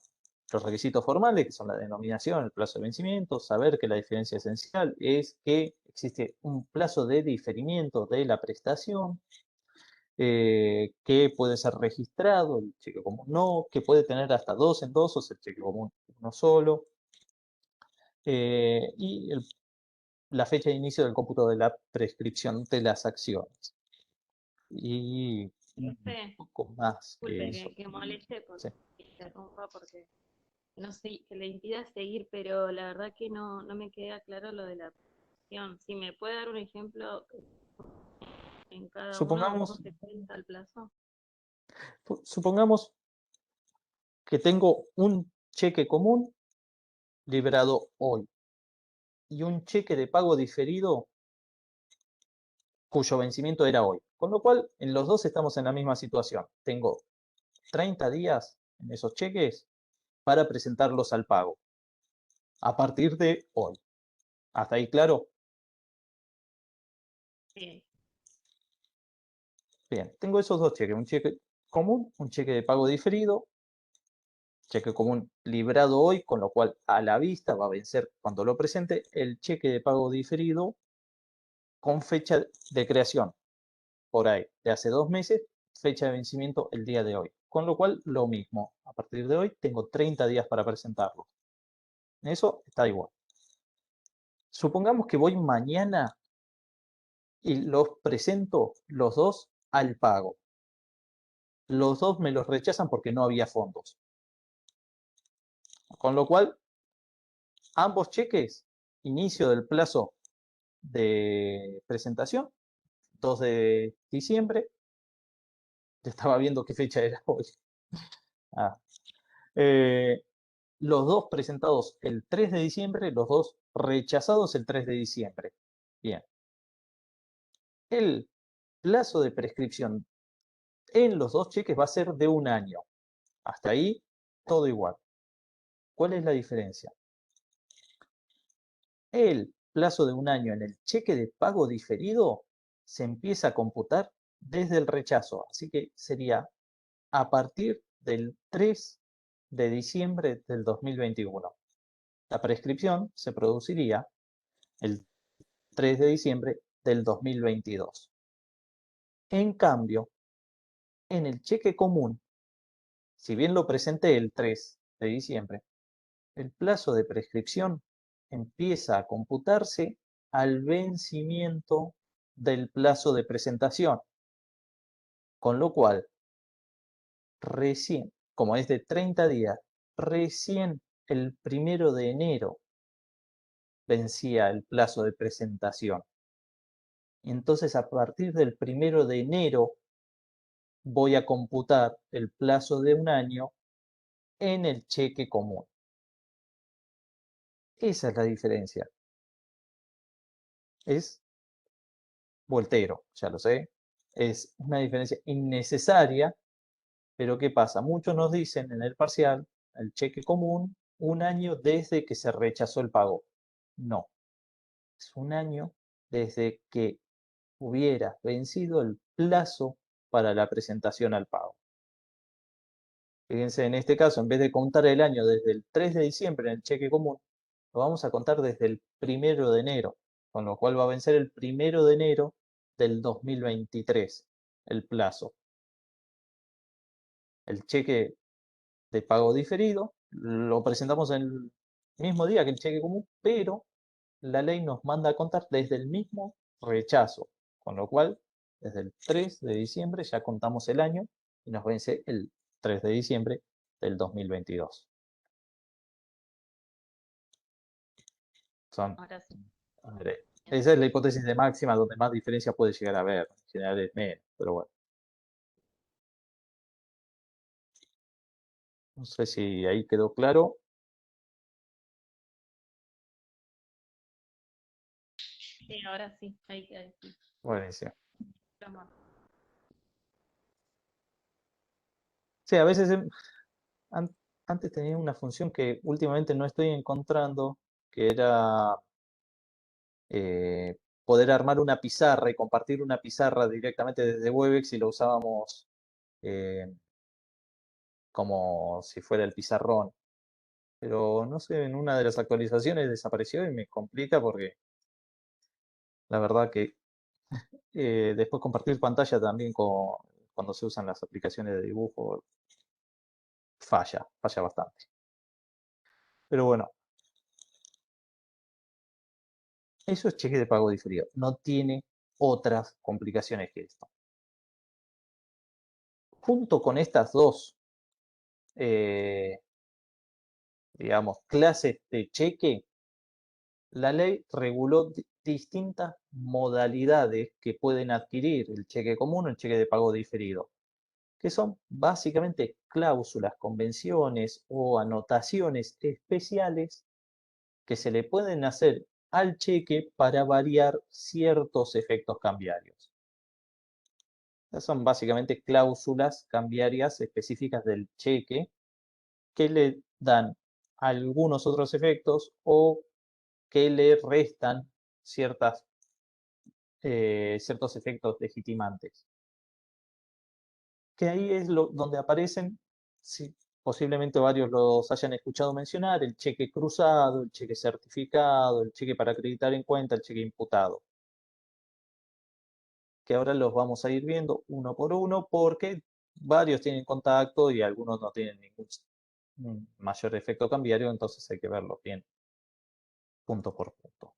los requisitos formales, que son la denominación, el plazo de vencimiento, saber que la diferencia esencial es que existe un plazo de diferimiento de la prestación, que puede ser registrado, el cheque común no, que puede tener hasta 2 endosos, el cheque común uno solo, y la fecha de inicio del cómputo de la prescripción de las acciones. Y un Profe, poco más que disculpe eso. que moleste Sí. porque interrumpa porque no sé, que le impida seguir, pero la verdad que no me queda claro lo de la prescripción. Si me puede dar un ejemplo en cada uno, ¿cómo Supongamos, se cuenta el plazo? supongamos que tengo un cheque común liberado hoy y un cheque de pago diferido cuyo vencimiento era hoy. Con lo cual, en los dos estamos en la misma situación. Tengo 30 días en esos cheques para presentarlos al pago. A partir de hoy. ¿Hasta ahí claro? Sí. Bien, tengo esos dos cheques, un cheque común, un cheque de pago diferido, cheque común librado hoy, con lo cual a la vista va a vencer cuando lo presente el cheque de pago diferido con fecha de creación, por ahí, de hace 2 meses, fecha de vencimiento el día de hoy. Con lo cual, lo mismo, a partir de hoy tengo 30 días para presentarlo. Eso está igual. Supongamos que voy mañana y los presento los dos al pago. Los dos me los rechazan porque no había fondos. Con lo cual, ambos cheques, inicio del plazo de presentación, 2 de diciembre. Ya estaba viendo qué fecha era hoy. Ah, los dos presentados el 3 de diciembre, los dos rechazados el 3 de diciembre. Bien. El plazo de prescripción en los dos cheques va a ser de 1 año. Hasta ahí, todo igual. ¿Cuál es la diferencia? El plazo de 1 año en el cheque de pago diferido se empieza a computar desde el rechazo. Así que sería a partir del 3 de diciembre del 2021. La prescripción se produciría el 3 de diciembre del 2022. En cambio, en el cheque común, si bien lo presenté el 3 de diciembre, el plazo de prescripción empieza a computarse al vencimiento del plazo de presentación, con lo cual, recién, como es de 30 días, recién el 1 de enero vencía el plazo de presentación. Entonces, a partir del 1 de enero voy a computar el plazo de 1 año en el cheque común. Esa es la diferencia. Es voltero, ya lo sé. Es una diferencia innecesaria, pero ¿qué pasa? Muchos nos dicen en el parcial, el cheque común, 1 año desde que se rechazó el pago. No, es 1 año desde que hubiera vencido el plazo para la presentación al pago. Fíjense, en este caso, en vez de contar el año desde el 3 de diciembre en el cheque común, lo vamos a contar desde el 1 de enero, con lo cual va a vencer el 1 de enero del 2023, el plazo. El cheque de pago diferido lo presentamos el mismo día que el cheque común, pero la ley nos manda a contar desde el mismo rechazo, con lo cual desde el 3 de diciembre ya contamos el año y nos vence el 3 de diciembre del 2022. Ahora sí. A ver, esa es la hipótesis de máxima donde más diferencia puede llegar a haber. En general es menos, pero bueno. No sé si ahí quedó claro. Sí, ahora sí. Ahí sí. Buenísimo. Vamos. Sí, a veces antes tenía una función que últimamente no estoy encontrando, que era poder armar una pizarra y compartir una pizarra directamente desde Webex y lo usábamos como si fuera el pizarrón. Pero no sé, en una de las actualizaciones desapareció y me complica porque la verdad que después compartir pantalla también cuando se usan las aplicaciones de dibujo falla bastante. Pero bueno, eso es cheque de pago diferido. No tiene otras complicaciones que esto. Junto con estas dos, digamos, clases de cheque, la ley reguló distintas modalidades que pueden adquirir el cheque común o el cheque de pago diferido, que son básicamente cláusulas, convenciones o anotaciones especiales que se le pueden hacer al cheque para variar ciertos efectos cambiarios. Estas son básicamente cláusulas cambiarias específicas del cheque que le dan algunos otros efectos o que le restan ciertos efectos legitimantes. Que ahí es donde aparecen, sí, posiblemente varios los hayan escuchado mencionar, el cheque cruzado, el cheque certificado, el cheque para acreditar en cuenta, el cheque imputado. Que ahora los vamos a ir viendo uno por uno porque varios tienen contacto y algunos no tienen ningún mayor efecto cambiario, entonces hay que verlos bien, punto por punto.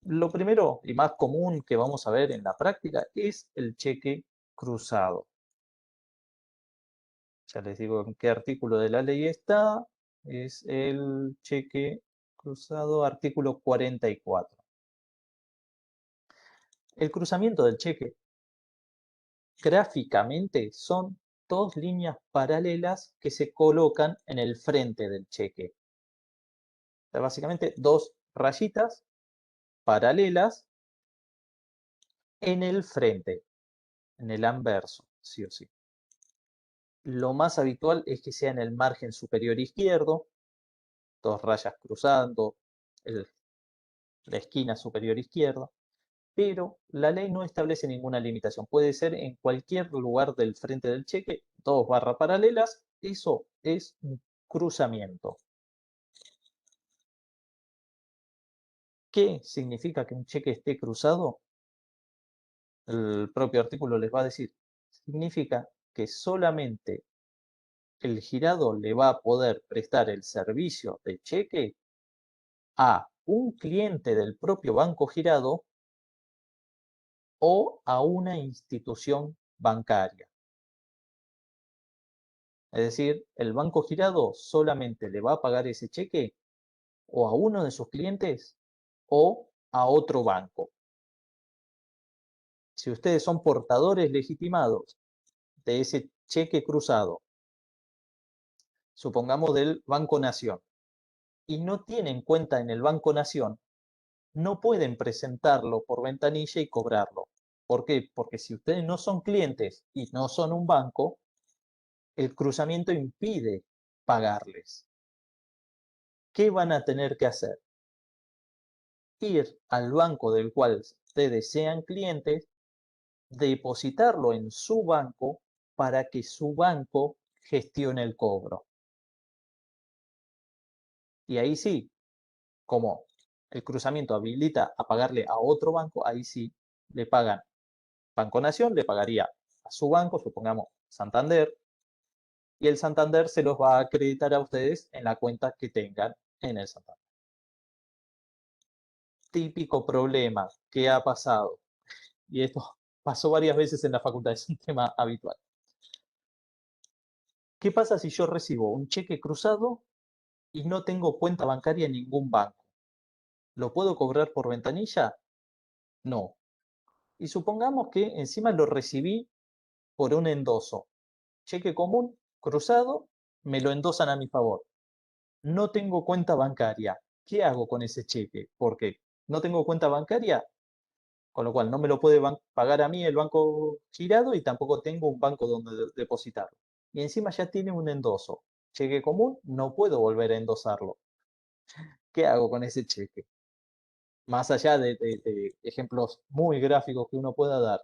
Lo primero y más común que vamos a ver en la práctica es el cheque cruzado. Ya les digo en qué artículo de la ley está. Es el cheque cruzado, artículo 44. El cruzamiento del cheque gráficamente son dos líneas paralelas que se colocan en el frente del cheque. O sea, básicamente dos rayitas paralelas en el frente, en el anverso, sí o sí. Lo más habitual es que sea en el margen superior izquierdo, dos rayas cruzando la esquina superior izquierda, pero la ley no establece ninguna limitación. Puede ser en cualquier lugar del frente del cheque, dos barras paralelas, eso es un cruzamiento. ¿Qué significa que un cheque esté cruzado? El propio artículo les va a decir, significa que solamente el girado le va a poder prestar el servicio de cheque a un cliente del propio banco girado o a una institución bancaria. Es decir, el banco girado solamente le va a pagar ese cheque o a uno de sus clientes o a otro banco. Si ustedes son portadores legitimados de ese cheque cruzado, supongamos del Banco Nación, y no tienen cuenta en el Banco Nación, no pueden presentarlo por ventanilla y cobrarlo. ¿Por qué? Porque si ustedes no son clientes y no son un banco, el cruzamiento impide pagarles. ¿Qué van a tener que hacer? Ir al banco del cual ustedes sean clientes, depositarlo en su banco para que su banco gestione el cobro. Y ahí sí, como el cruzamiento habilita a pagarle a otro banco, ahí sí le pagan. Banco Nación le pagaría a su banco, supongamos Santander, y el Santander se los va a acreditar a ustedes en la cuenta que tengan en el Santander. Típico problema que ha pasado, y esto pasó varias veces en la facultad, es un tema habitual. ¿Qué pasa si yo recibo un cheque cruzado y no tengo cuenta bancaria en ningún banco? ¿Lo puedo cobrar por ventanilla? No. Y supongamos que encima lo recibí por un endoso. Cheque común, cruzado, me lo endosan a mi favor. No tengo cuenta bancaria. ¿Qué hago con ese cheque? Porque no tengo cuenta bancaria, con lo cual no me lo puede pagar a mí el banco girado y tampoco tengo un banco donde depositarlo. Y encima ya tiene un endoso. Cheque común, no puedo volver a endosarlo. ¿Qué hago con ese cheque? Más allá de ejemplos muy gráficos que uno pueda dar,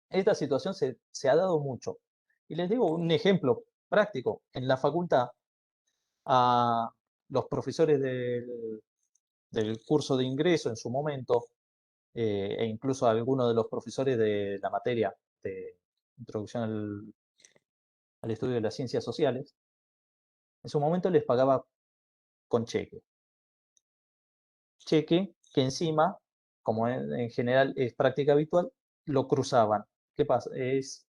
esta situación se ha dado mucho. Y les digo un ejemplo práctico. En la facultad, a los profesores del curso de ingreso en su momento, e incluso a algunos de los profesores de la materia de introducción al estudio de las ciencias sociales, en su momento les pagaba con cheque. Cheque que encima, como en general es práctica habitual, lo cruzaban. ¿Qué pasa? Es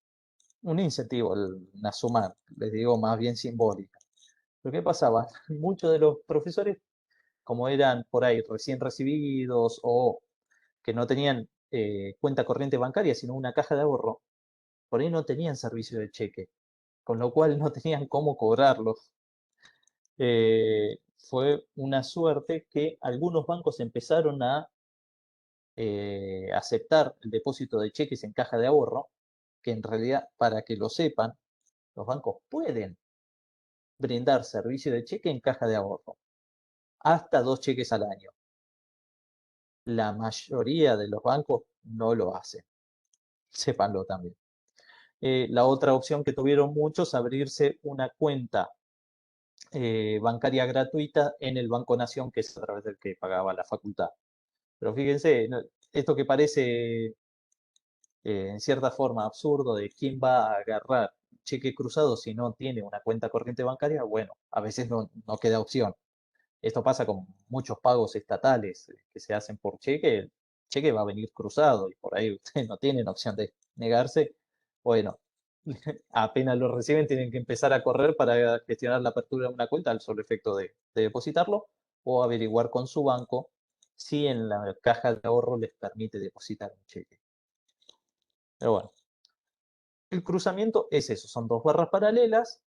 un incentivo, una suma, les digo, más bien simbólica. Pero ¿qué pasaba? Muchos de los profesores, como eran por ahí recién recibidos o que no tenían cuenta corriente bancaria, sino una caja de ahorro, por ahí no tenían servicio de cheque, con lo cual no tenían cómo cobrarlos. Fue una suerte que algunos bancos empezaron a aceptar el depósito de cheques en caja de ahorro, que en realidad, para que lo sepan, los bancos pueden brindar servicio de cheque en caja de ahorro, hasta 2 cheques al año. La mayoría de los bancos no lo hacen, sépanlo también. La otra opción que tuvieron muchos es abrirse una cuenta bancaria gratuita en el Banco Nación, que es a través del que pagaba la facultad. Pero fíjense, esto que parece en cierta forma absurdo de quién va a agarrar un cheque cruzado si no tiene una cuenta corriente bancaria, bueno, a veces no queda opción. Esto pasa con muchos pagos estatales que se hacen por cheque. El cheque va a venir cruzado y por ahí ustedes no tienen opción de negarse. Bueno, apenas lo reciben tienen que empezar a correr para gestionar la apertura de una cuenta al solo efecto de depositarlo o averiguar con su banco si en la caja de ahorro les permite depositar un cheque. Pero bueno, el cruzamiento es eso, son 2 barras paralelas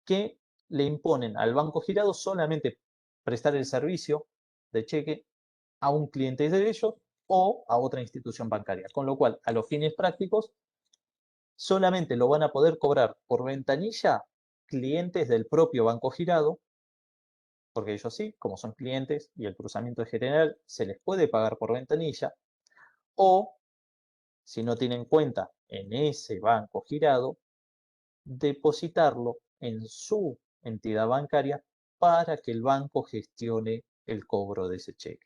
que le imponen al banco girado solamente prestar el servicio de cheque a un cliente de ellos o a otra institución bancaria. Con lo cual, a los fines prácticos, solamente lo van a poder cobrar por ventanilla clientes del propio banco girado, porque ellos sí, como son clientes y el cruzamiento es general, se les puede pagar por ventanilla, o si no tienen cuenta en ese banco girado, depositarlo en su entidad bancaria para que el banco gestione el cobro de ese cheque.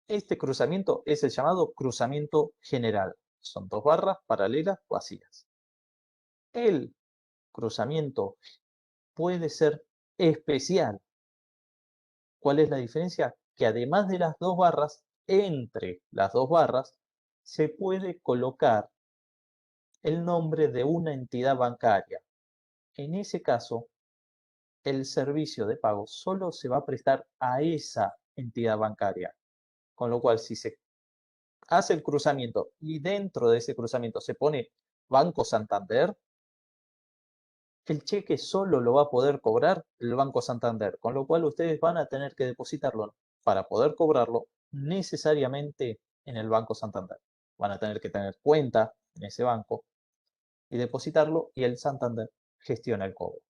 Este cruzamiento es el llamado cruzamiento general. Son 2 barras paralelas vacías. El cruzamiento puede ser especial. ¿Cuál es la diferencia? Que además de las 2 barras, entre las 2 barras, se puede colocar el nombre de una entidad bancaria. En ese caso, el servicio de pago solo se va a prestar a esa entidad bancaria. Con lo cual, si se hace el cruzamiento y dentro de ese cruzamiento se pone Banco Santander, el cheque solo lo va a poder cobrar el Banco Santander, con lo cual ustedes van a tener que depositarlo para poder cobrarlo necesariamente en el Banco Santander. Van a tener que tener cuenta en ese banco y depositarlo y el Santander gestiona el cobro.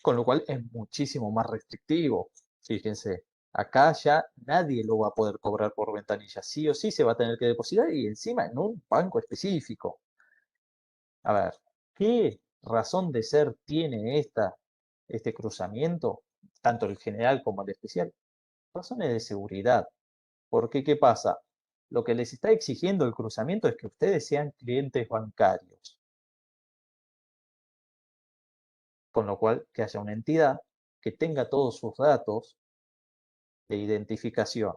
Con lo cual es muchísimo más restrictivo. Fíjense, acá ya nadie lo va a poder cobrar por ventanilla. Sí o sí se va a tener que depositar y encima en un banco específico. A ver, ¿qué razón de ser tiene este cruzamiento? Tanto el general como el especial. Razones de seguridad. Porque, ¿qué pasa? Lo que les está exigiendo el cruzamiento es que ustedes sean clientes bancarios. Con lo cual, que haya una entidad que tenga todos sus datos de identificación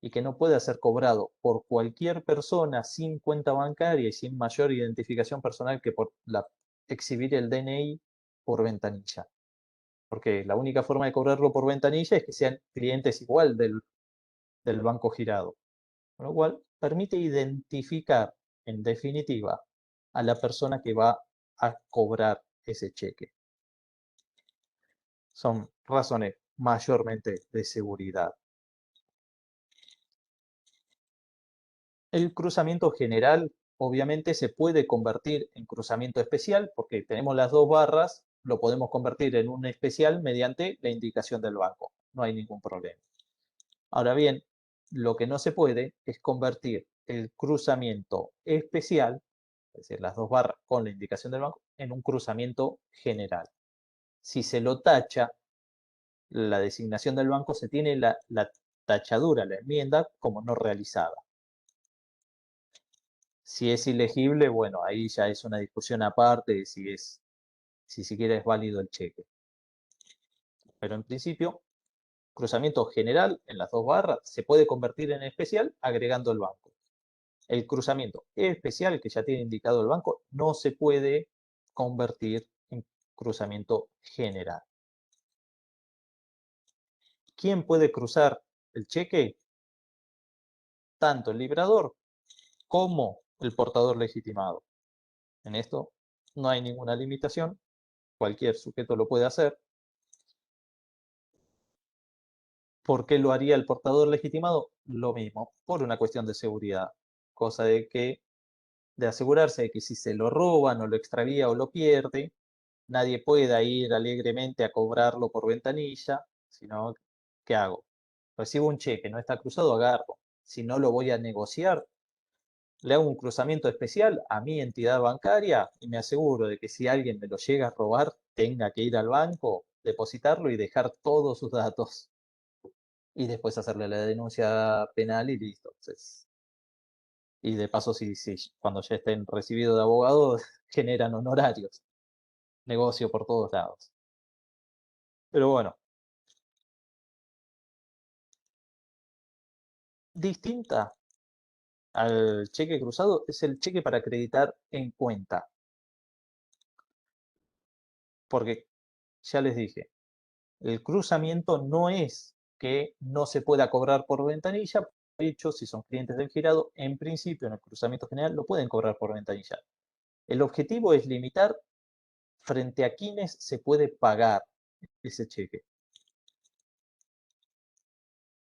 y que no pueda ser cobrado por cualquier persona sin cuenta bancaria y sin mayor identificación personal que por exhibir el DNI por ventanilla. Porque la única forma de cobrarlo por ventanilla es que sean clientes igual del banco girado. Con lo cual, permite identificar, en definitiva, a la persona que va a cobrar ese cheque. Son razones mayormente de seguridad. El cruzamiento general obviamente se puede convertir en cruzamiento especial porque tenemos las 2 barras, lo podemos convertir en un especial mediante la indicación del banco. No hay ningún problema. Ahora bien, lo que no se puede es convertir el cruzamiento especial, es decir, las 2 barras con la indicación del banco, en un cruzamiento general. Si se lo tacha, la designación del banco se tiene la tachadura, la enmienda, como no realizada. Si es ilegible, bueno, ahí ya es una discusión aparte de si siquiera es válido el cheque. Pero en principio, cruzamiento general en las 2 barras se puede convertir en especial agregando el banco. El cruzamiento especial que ya tiene indicado el banco no se puede convertir en cruzamiento general. ¿Quién puede cruzar el cheque? Tanto el librador como el portador legitimado. En esto no hay ninguna limitación, cualquier sujeto lo puede hacer. ¿Por qué lo haría el portador legitimado? Lo mismo, por una cuestión de seguridad. Cosa de asegurarse de que si se lo roban o lo extravía o lo pierde, nadie pueda ir alegremente a cobrarlo por ventanilla, sino, ¿qué hago? Recibo un cheque, no está cruzado, agarro. Si no lo voy a negociar, le hago un cruzamiento especial a mi entidad bancaria y me aseguro de que si alguien me lo llega a robar, tenga que ir al banco, depositarlo y dejar todos sus datos. Y después hacerle la denuncia penal y listo. Entonces, y de paso, si cuando ya estén recibidos de abogados, generan honorarios. Negocio por todos lados. Pero bueno, distinta al cheque cruzado es el cheque para acreditar en cuenta. Porque ya les dije, el cruzamiento no es que no se pueda cobrar por ventanilla. De hecho, si son clientes del girado, en principio en el cruzamiento general lo pueden cobrar por ventanilla. El objetivo es limitar frente a quienes se puede pagar ese cheque.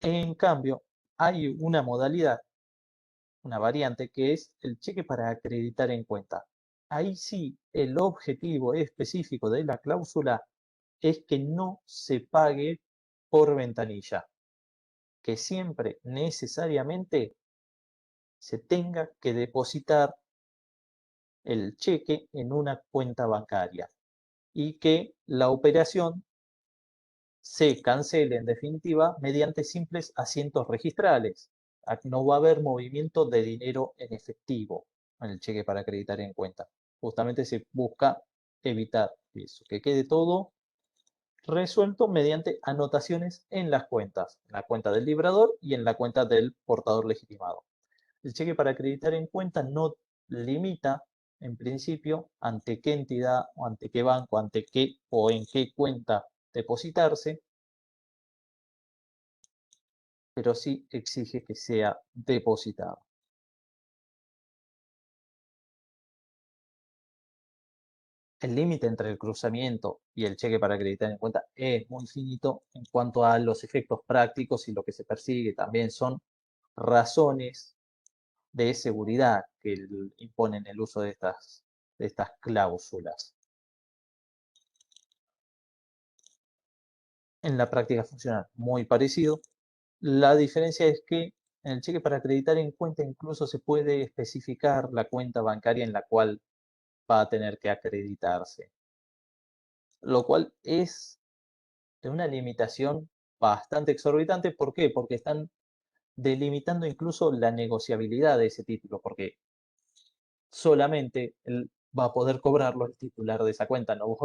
En cambio, hay una modalidad, una variante, que es el cheque para acreditar en cuenta. Ahí sí, el objetivo específico de la cláusula es que no se pague por ventanilla, que siempre necesariamente se tenga que depositar el cheque en una cuenta bancaria y que la operación se cancele en definitiva mediante simples asientos registrales. No va a haber movimiento de dinero en efectivo en el cheque para acreditar en cuenta. Justamente se busca evitar eso, que quede todo resuelto mediante anotaciones en las cuentas, en la cuenta del librador y en la cuenta del portador legitimado. El cheque para acreditar en cuenta no limita, en principio, ante qué entidad o ante qué banco, ante qué o en qué cuenta depositarse, pero sí exige que sea depositado. El límite entre el cruzamiento y el cheque para acreditar en cuenta es muy finito en cuanto a los efectos prácticos y lo que se persigue. También son razones de seguridad que imponen el uso de estas cláusulas. En la práctica funciona muy parecido. La diferencia es que en el cheque para acreditar en cuenta incluso se puede especificar la cuenta bancaria en la cual va a tener que acreditarse, lo cual es de una limitación bastante exorbitante. ¿Por qué? Porque están delimitando incluso la negociabilidad de ese título, porque solamente él va a poder cobrarlo el titular de esa cuenta. No,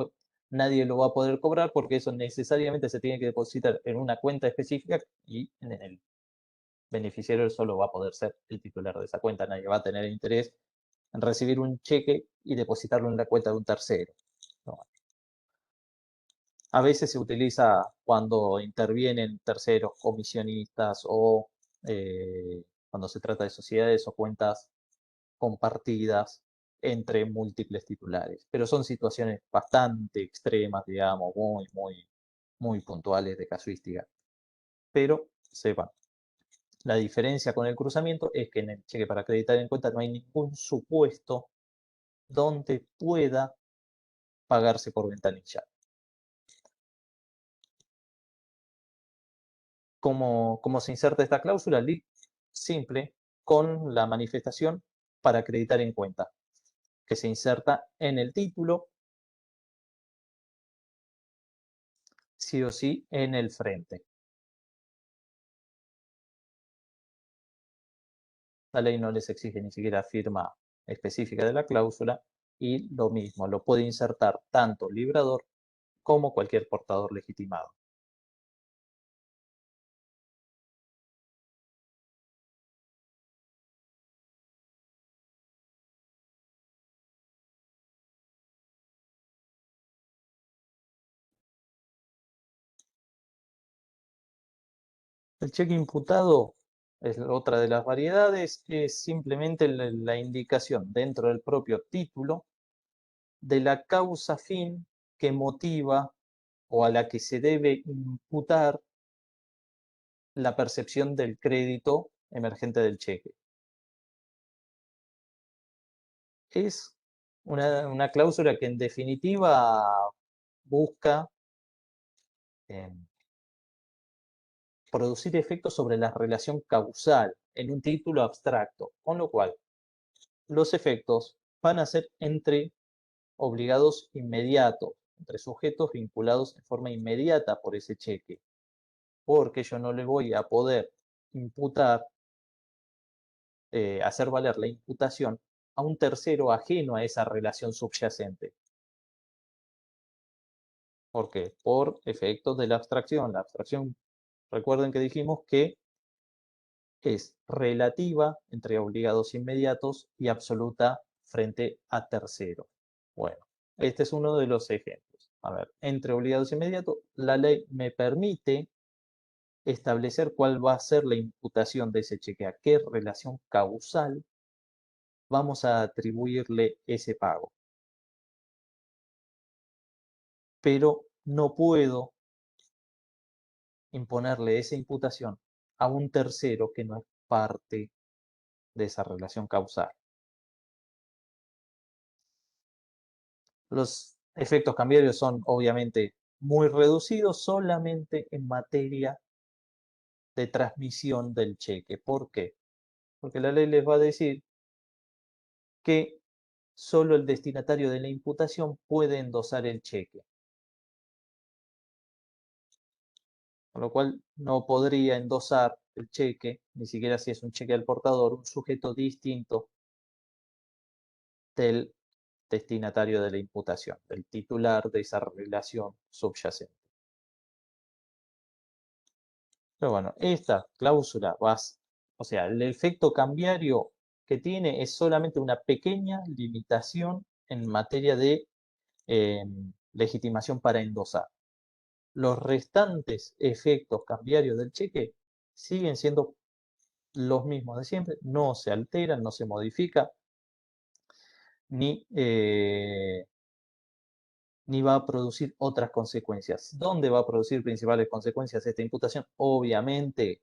nadie lo va a poder cobrar porque eso necesariamente se tiene que depositar en una cuenta específica y en el beneficiario solo va a poder ser el titular de esa cuenta. Nadie va a tener interés en recibir un cheque y depositarlo en la cuenta de un tercero. No. A veces se utiliza cuando intervienen terceros, comisionistas o cuando se trata de sociedades o cuentas compartidas entre múltiples titulares. Pero son situaciones bastante extremas, digamos, muy puntuales de casuística. Pero sepan, la diferencia con el cruzamiento es que en el cheque para acreditar en cuenta no hay ningún supuesto donde pueda pagarse por ventanilla. ¿Cómo se inserta esta cláusula? Simple, con la manifestación para acreditar en cuenta, que se inserta en el título, sí o sí, en el frente. La ley no les exige ni siquiera firma específica de la cláusula y lo mismo, lo puede insertar tanto el librador como cualquier portador legitimado. El cheque imputado es otra de las variedades, es simplemente la indicación dentro del propio título de la causa fin que motiva o a la que se debe imputar la percepción del crédito emergente del cheque. Es una cláusula que en definitiva busca producir efectos sobre la relación causal en un título abstracto, con lo cual los efectos van a ser entre obligados inmediatos, entre sujetos vinculados en forma inmediata por ese cheque, porque yo no le voy a poder imputar, hacer valer la imputación a un tercero ajeno a esa relación subyacente. ¿Por qué? Por efectos de la abstracción. La abstracción, recuerden que dijimos que es relativa entre obligados inmediatos y absoluta frente a terceros. Bueno, este es uno de los ejemplos. A ver, entre obligados inmediatos, la ley me permite establecer cuál va a ser la imputación de ese cheque, a qué relación causal vamos a atribuirle ese pago. Pero no puedo imponerle esa imputación a un tercero que no es parte de esa relación causal. Los efectos cambiarios son obviamente muy reducidos solamente en materia de transmisión del cheque. ¿Por qué? Porque la ley les va a decir que solo el destinatario de la imputación puede endosar el cheque. Con lo cual no podría endosar el cheque, ni siquiera si es un cheque al portador, un sujeto distinto del destinatario de la imputación, del titular de esa relación subyacente. Pero bueno, esta cláusula o sea, el efecto cambiario que tiene es solamente una pequeña limitación en materia de legitimación para endosar. Los restantes efectos cambiarios del cheque siguen siendo los mismos de siempre, no se alteran, no se modifica, ni va a producir otras consecuencias. ¿Dónde va a producir principales consecuencias esta imputación? Obviamente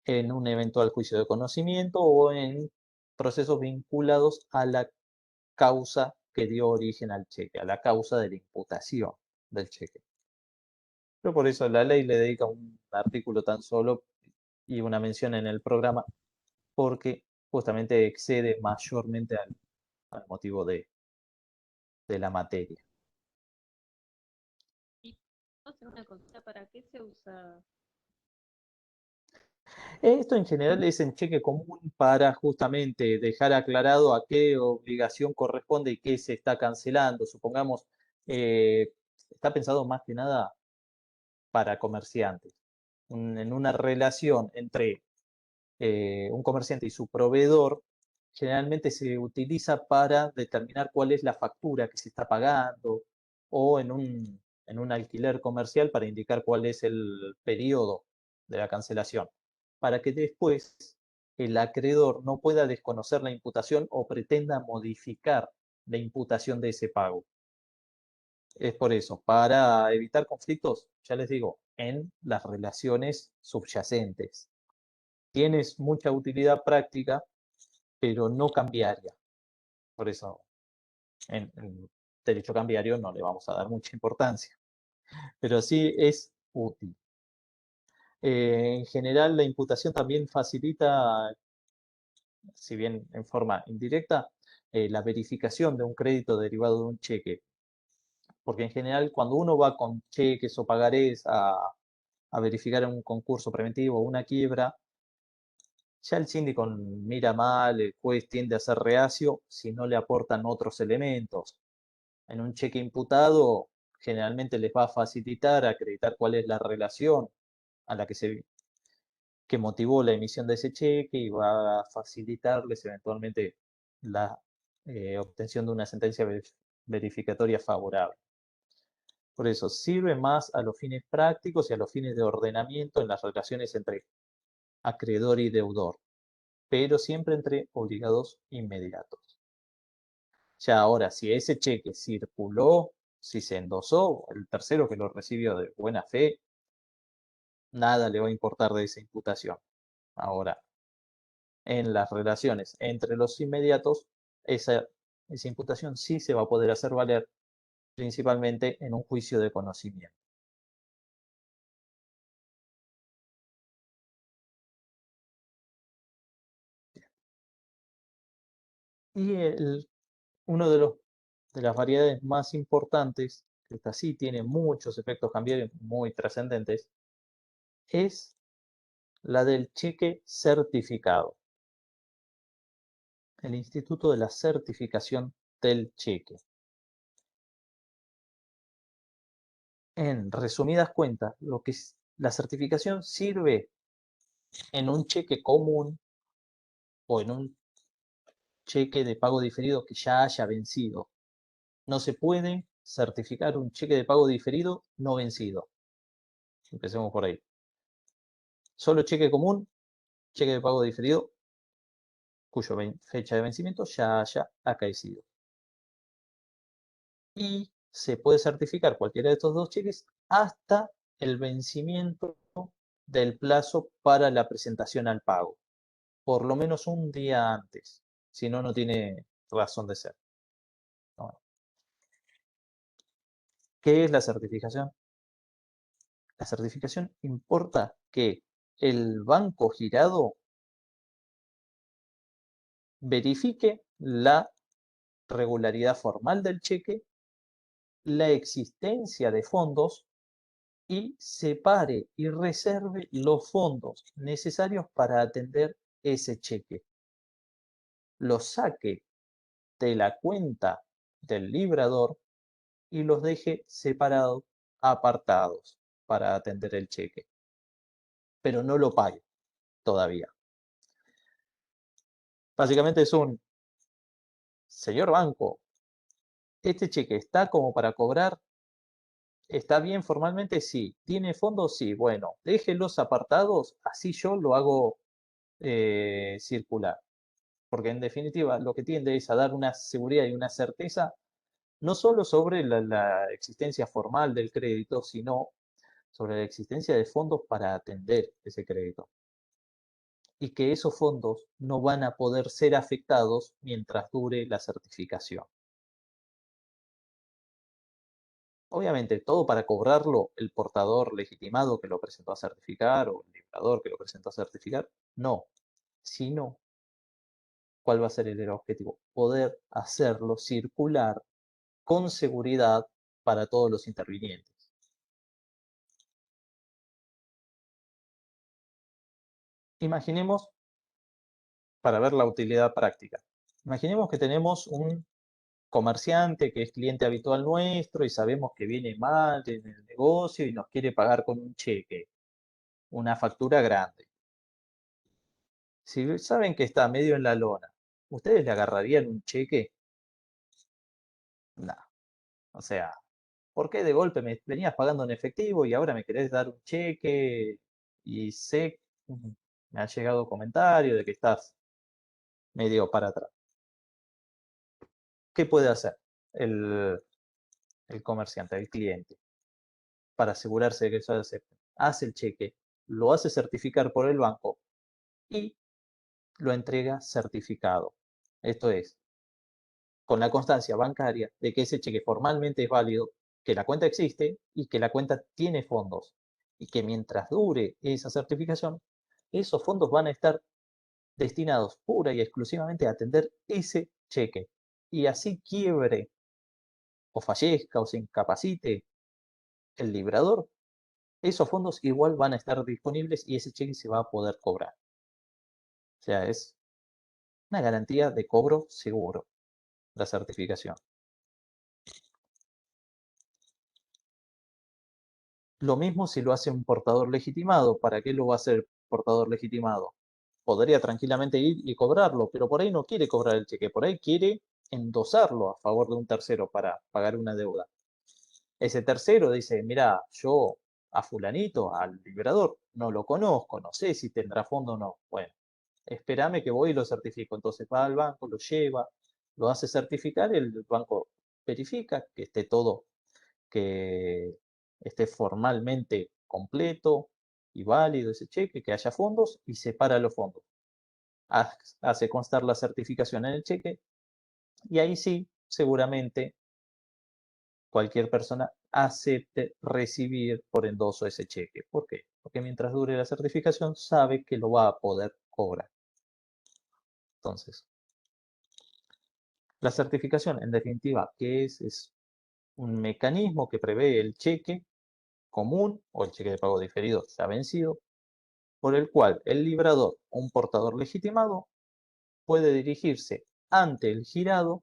en un eventual juicio de conocimiento o en procesos vinculados a la causa que dio origen al cheque, a la causa de la imputación del cheque. Pero por eso la ley le dedica un artículo tan solo y una mención en el programa, porque justamente excede mayormente al motivo de la materia. Y puedo hacer una consulta, ¿para qué se usa? Esto en general es en cheque común para justamente dejar aclarado a qué obligación corresponde y qué se está cancelando. Supongamos, está pensado más que nada para comerciantes. En una relación entre un comerciante y su proveedor, generalmente se utiliza para determinar cuál es la factura que se está pagando o en un alquiler comercial para indicar cuál es el periodo de la cancelación, para que después el acreedor no pueda desconocer la imputación o pretenda modificar la imputación de ese pago. Es por eso, para evitar conflictos, ya les digo, en las relaciones subyacentes. Tienes mucha utilidad práctica, pero no cambiaria. Por eso, en derecho cambiario no le vamos a dar mucha importancia, pero sí es útil. En general, la imputación también facilita, si bien en forma indirecta, la verificación de un crédito derivado de un cheque. Porque en general, cuando uno va con cheques o pagarés a verificar un concurso preventivo o una quiebra, ya el síndico mira mal, el juez tiende a ser reacio si no le aportan otros elementos. En un cheque imputado, generalmente les va a facilitar acreditar cuál es la relación a la que motivó la emisión de ese cheque y va a facilitarles eventualmente la obtención de una sentencia verificatoria favorable. Por eso, sirve más a los fines prácticos y a los fines de ordenamiento en las relaciones entre acreedor y deudor, pero siempre entre obligados inmediatos. Ya ahora, si ese cheque circuló, si se endosó, el tercero que lo recibió de buena fe, nada le va a importar de esa imputación. Ahora, en las relaciones entre los inmediatos, esa imputación sí se va a poder hacer valer principalmente en un juicio de conocimiento. Y uno de las variedades más importantes, que esta sí tiene muchos efectos cambiarios muy trascendentes, es la del cheque certificado. El instituto de la certificación del cheque. En resumidas cuentas, la certificación sirve en un cheque común o en un cheque de pago diferido que ya haya vencido. No se puede certificar un cheque de pago diferido no vencido. Empecemos por ahí. Solo cheque común, cheque de pago diferido, cuya fecha de vencimiento ya haya acaecido. Y se puede certificar cualquiera de estos dos cheques hasta el vencimiento del plazo para la presentación al pago. Por lo menos un día antes. Si no, no tiene razón de ser. No. ¿Qué es la certificación? La certificación importa que el banco girado verifique la regularidad formal del cheque, la existencia de fondos y separe y reserve los fondos necesarios para atender ese cheque. Los saque de la cuenta del librador y los deje separados, apartados para atender el cheque. Pero no lo pague todavía. Básicamente es un, señor banco, este cheque está como para cobrar. ¿Está bien formalmente? Sí. ¿Tiene fondos? Sí. Bueno, déjenlos apartados, así yo lo hago circular. Porque en definitiva lo que tiende es a dar una seguridad y una certeza no solo sobre la existencia formal del crédito, sino sobre la existencia de fondos para atender ese crédito. Y que esos fondos no van a poder ser afectados mientras dure la certificación. Obviamente, todo para cobrarlo el portador legitimado que lo presentó a certificar o el librador que lo presentó a certificar, no, sino cuál va a ser el objetivo, poder hacerlo circular con seguridad para todos los intervinientes. Imaginemos, para ver la utilidad práctica, imaginemos que tenemos un comerciante que es cliente habitual nuestro y sabemos que viene mal en el negocio y nos quiere pagar con un cheque, una factura grande. Si saben que está medio en la lona, ¿ustedes le agarrarían un cheque? No. O sea, ¿por qué de golpe me venías pagando en efectivo y ahora me querés dar un cheque? Y sé, me ha llegado comentario de que estás medio para atrás. ¿Qué puede hacer el, el comerciante, el cliente, para asegurarse de que eso se acepte? Hace el cheque, lo hace certificar por el banco y lo entrega certificado. Esto es, con la constancia bancaria de que ese cheque formalmente es válido, que la cuenta existe y que la cuenta tiene fondos. Y que mientras dure esa certificación, esos fondos van a estar destinados pura y exclusivamente a atender ese cheque. Y así quiebre o fallezca o se incapacite el librador, esos fondos igual van a estar disponibles y ese cheque se va a poder cobrar. O sea, es una garantía de cobro seguro, la certificación. Lo mismo si lo hace un portador legitimado. ¿Para qué lo va a hacer portador legitimado? Podría tranquilamente ir y cobrarlo, pero por ahí no quiere cobrar el cheque, por ahí quiere endosarlo a favor de un tercero para pagar una deuda. Ese tercero dice, mira, yo a fulanito, al liberador, no lo conozco, no sé si tendrá fondo o no. Bueno, espérame que voy y lo certifico. Entonces va al banco, lo lleva, lo hace certificar, el banco verifica que esté todo, que esté formalmente completo, y válido ese cheque, que haya fondos y separa los fondos. Hace constar la certificación en el cheque y ahí sí, seguramente cualquier persona acepte recibir por endoso ese cheque. ¿Por qué? Porque mientras dure la certificación sabe que lo va a poder cobrar. Entonces, la certificación, en definitiva, ¿qué es? Es un mecanismo que prevé el cheque común o el cheque de pago diferido ya vencido, por el cual el librador o un portador legitimado puede dirigirse ante el girado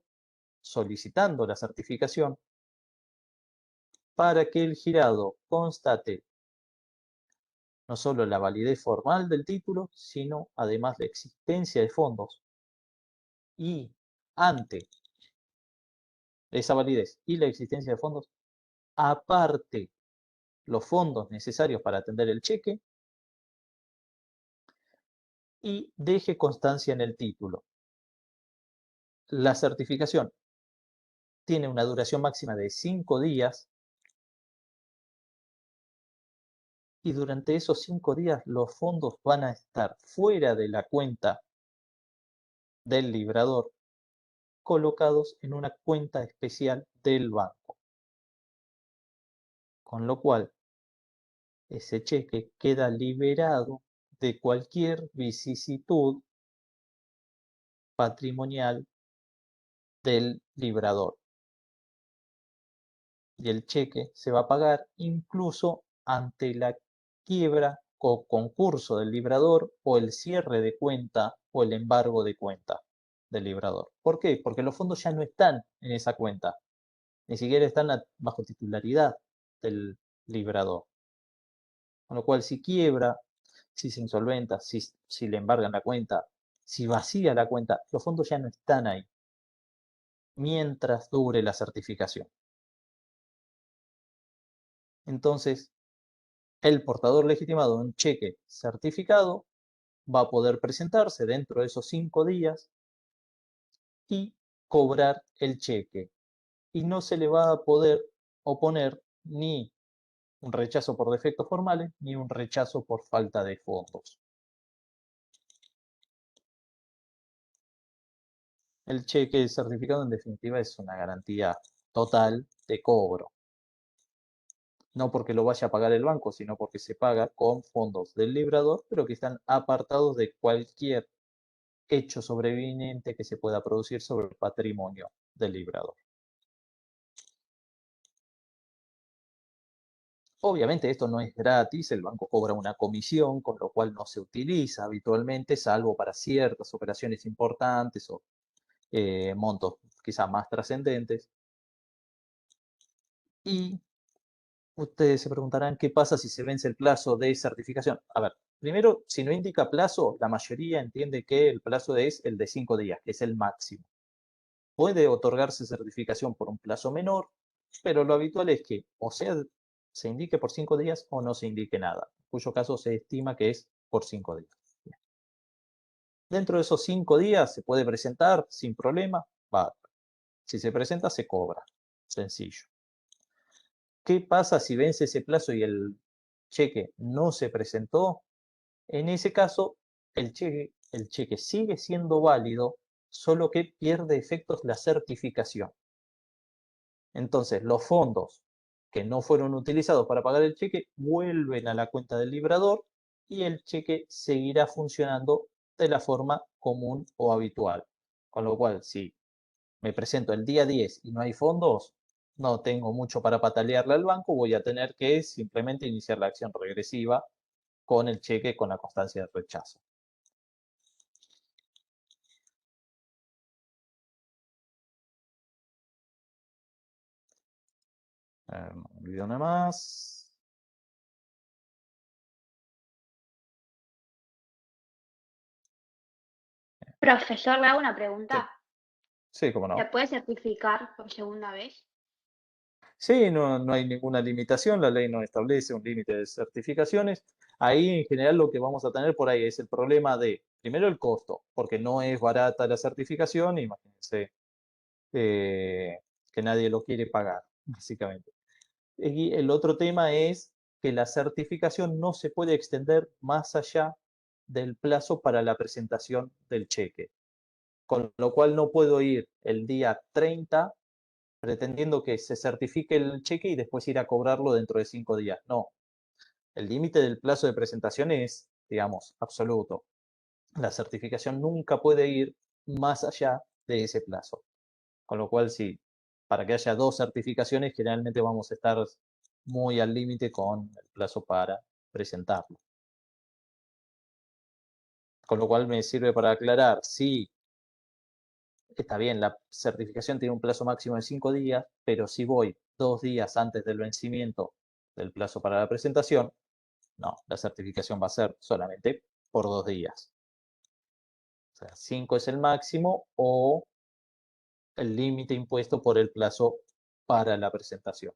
solicitando la certificación para que el girado constate no solo la validez formal del título, sino además la existencia de fondos. Y ante esa validez y la existencia de fondos, aparte los fondos necesarios para atender el cheque y deje constancia en el título. La certificación tiene una duración máxima de 5 días y durante esos 5 días los fondos van a estar fuera de la cuenta del librador, colocados en una cuenta especial del banco. Con lo cual, ese cheque queda liberado de cualquier vicisitud patrimonial del librador. Y el cheque se va a pagar incluso ante la quiebra o concurso del librador o el cierre de cuenta o el embargo de cuenta del librador. ¿Por qué? Porque los fondos ya no están en esa cuenta, ni siquiera están bajo titularidad del librador. Con lo cual, si quiebra, si se insolventa, si le embargan la cuenta, si vacía la cuenta, los fondos ya no están ahí mientras dure la certificación. Entonces, el portador legitimado de un cheque certificado va a poder presentarse dentro de esos 5 días y cobrar el cheque. Y no se le va a poder oponer ni un rechazo por defectos formales ni un rechazo por falta de fondos. El cheque certificado en definitiva es una garantía total de cobro. No porque lo vaya a pagar el banco, sino porque se paga con fondos del librador, pero que están apartados de cualquier hecho sobreviniente que se pueda producir sobre el patrimonio del librador. Obviamente esto no es gratis, el banco cobra una comisión, con lo cual no se utiliza habitualmente, salvo para ciertas operaciones importantes o montos quizás más trascendentes. Y ustedes se preguntarán qué pasa si se vence el plazo de certificación. A ver, primero, si no indica plazo, la mayoría entiende que el plazo es el de 5 días, que es el máximo. Puede otorgarse certificación por un plazo menor, pero lo habitual es que o sea se indique por 5 días o no se indique nada, en cuyo caso se estima que es por 5 días. Bien. Dentro de esos 5 días se puede presentar sin problema, va. Si se presenta, se cobra. Sencillo. ¿Qué pasa si vence ese plazo y el cheque no se presentó? En ese caso, el cheque sigue siendo válido, solo que pierde efectos la certificación. Entonces, los fondos que no fueron utilizados para pagar el cheque vuelven a la cuenta del librador y el cheque seguirá funcionando de la forma común o habitual. Con lo cual, si me presento el día 10 y no hay fondos, no tengo mucho para patalearle al banco, voy a tener que simplemente iniciar la acción regresiva con el cheque con la constancia de rechazo. No olvido nada más. Profesor, ¿le hago una pregunta? Sí, cómo no. ¿Se puede certificar por segunda vez? Sí, no hay ninguna limitación, la ley no establece un límite de certificaciones. Ahí en general lo que vamos a tener por ahí es el problema de, primero el costo, porque no es barata la certificación, imagínense que nadie lo quiere pagar, básicamente. Y el otro tema es que la certificación no se puede extender más allá del plazo para la presentación del cheque. Con lo cual no puedo ir el día 30 pretendiendo que se certifique el cheque y después ir a cobrarlo dentro de 5 días. No, el límite del plazo de presentación es, digamos, absoluto. La certificación nunca puede ir más allá de ese plazo. Con lo cual, sí, para que haya 2 certificaciones, generalmente vamos a estar muy al límite con el plazo para presentarlo. Con lo cual me sirve para aclarar, sí, está bien, la certificación tiene un plazo máximo de 5 días, pero si voy 2 días antes del vencimiento del plazo para la presentación, no, la certificación va a ser solamente por 2 días. O sea, 5 es el máximo o el límite impuesto por el plazo para la presentación.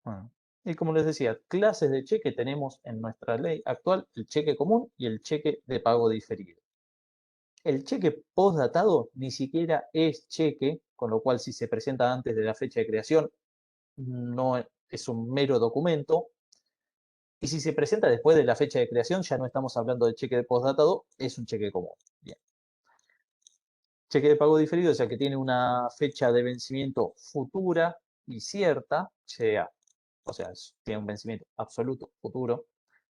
Bueno, y como les decía, clases de cheque tenemos en nuestra ley actual el cheque común y el cheque de pago diferido. El cheque postdatado ni siquiera es cheque, con lo cual si se presenta antes de la fecha de creación no es un mero documento. Y si se presenta después de la fecha de creación ya no estamos hablando de cheque de postdatado, es un cheque común. Bien. Cheque de pago diferido, o sea que tiene una fecha de vencimiento futura y cierta, o sea, tiene un vencimiento absoluto futuro,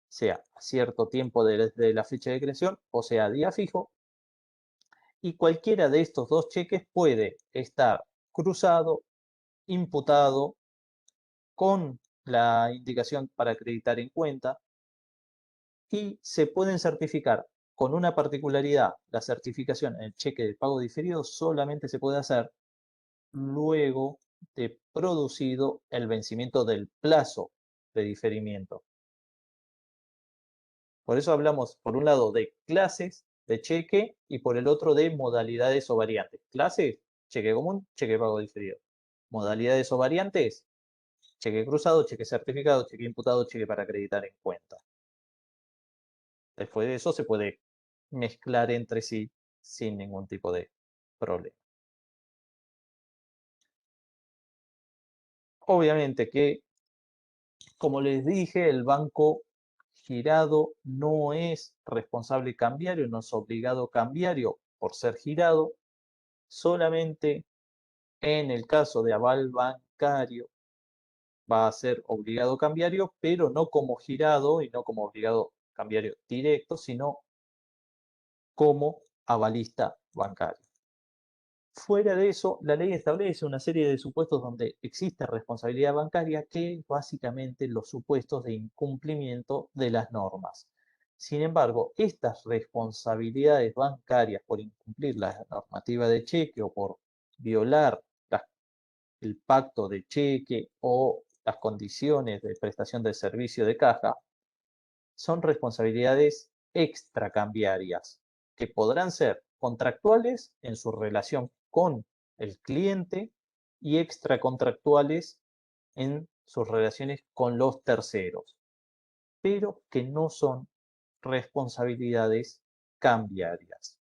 sea a cierto tiempo desde la fecha de creación o sea día fijo, y cualquiera de estos 2 cheques puede estar cruzado, imputado, con la indicación para acreditar en cuenta, y se pueden certificar con una particularidad. La certificación en el cheque de pago diferido solamente se puede hacer luego de producido el vencimiento del plazo de diferimiento. Por eso hablamos, por un lado, de clases de cheque y por el otro de modalidades o variantes. Clases, cheque común, cheque pago diferido. Modalidades o variantes, cheque cruzado, cheque certificado, cheque imputado, cheque para acreditar en cuenta. Después de eso se puede mezclar entre sí sin ningún tipo de problema. Obviamente que, como les dije, el banco girado no es responsable cambiario, no es obligado cambiario por ser girado, solamente en el caso de aval bancario va a ser obligado cambiario, pero no como girado y no como obligado cambiario directo, sino como avalista bancario. Fuera de eso, la ley establece una serie de supuestos donde existe responsabilidad bancaria, que básicamente los supuestos de incumplimiento de las normas. Sin embargo, estas responsabilidades bancarias por incumplir la normativa de cheque o por violar el pacto de cheque o las condiciones de prestación del servicio de caja son responsabilidades extracambiarias que podrán ser contractuales en su relación con el cliente y extracontractuales en sus relaciones con los terceros, pero que no son responsabilidades cambiarias.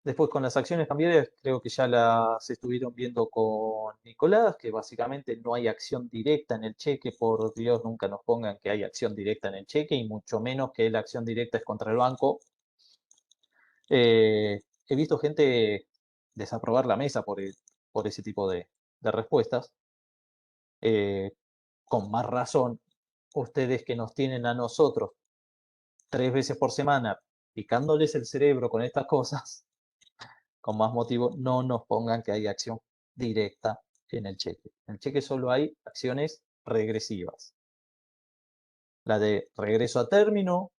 Después con las acciones cambiarias creo que ya las estuvieron viendo con Nicolás, que básicamente no hay acción directa en el cheque. Por Dios, nunca nos pongan que hay acción directa en el cheque y mucho menos que la acción directa es contra el banco. He visto gente desaprobar la mesa por ese tipo de respuestas. Con más razón, ustedes que nos tienen a nosotros 3 veces por semana picándoles el cerebro con estas cosas, con más motivo no nos pongan que hay acción directa en el cheque. En el cheque solo hay acciones regresivas. La de regreso a término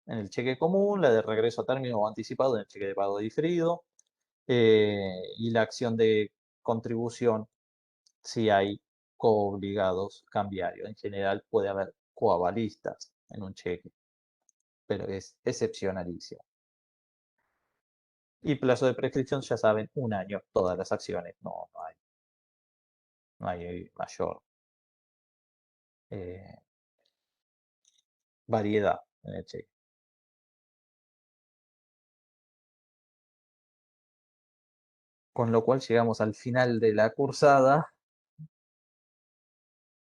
en el cheque común, la de regreso a término o anticipado en el cheque de pago diferido, y la acción de contribución si hay coobligados cambiarios. En general puede haber coavalistas en un cheque, pero es excepcionalísimo. Y plazo de prescripción, ya saben, 1 año, todas las acciones, no hay mayor variedad en el cheque. Con lo cual llegamos al final de la cursada